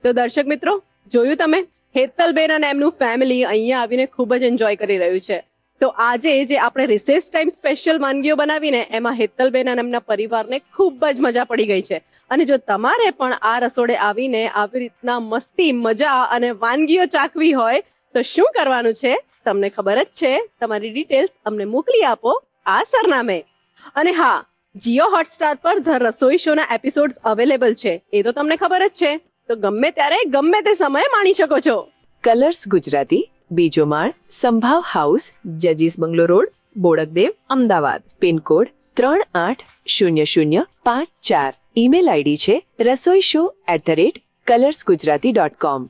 તો દર્શક મિત્રો જોયું તમે, હેતલબેન અને એમનું ફેમિલી અહીંયા આવીને ખૂબ જ એન્જોય કરી રહ્યું છે. તો આજે જે આપણે રિસેસ ટાઈમ સ્પેશિયલ વાનગીઓ બનાવીને એમાં હેતલબેન અને એમના પરિવારને ખૂબ જ મજા પડી ગઈ છે. અને જો તમારે પણ આ રસોડે આવીને આવી રીતના મસ્તી મજા અને વાનગીઓ ચાખવી હોય તો શું કરવાનું છે તમને ખબર જ છે. તમારી ડિટેલ્સ અમને મોકલી આપો આ સરનામે. અને હા, જીઓ હોટસ્ટાર પર ધ રસોઈ શોના એપિસોડ્સ અવેલેબલ છે એ તો તમને ખબર જ છે. તો ગમે ત્યારે ગમે તે સમયે માણી શકો છો. કલર્સ ગુજરાતી, બીજો માળ, સંભાવ હાઉસ, જજીસ bungalow road, Bodakdev, Ahmedabad. Pincode 380054. Email ID છે rasoishow@colorsgujarati.com.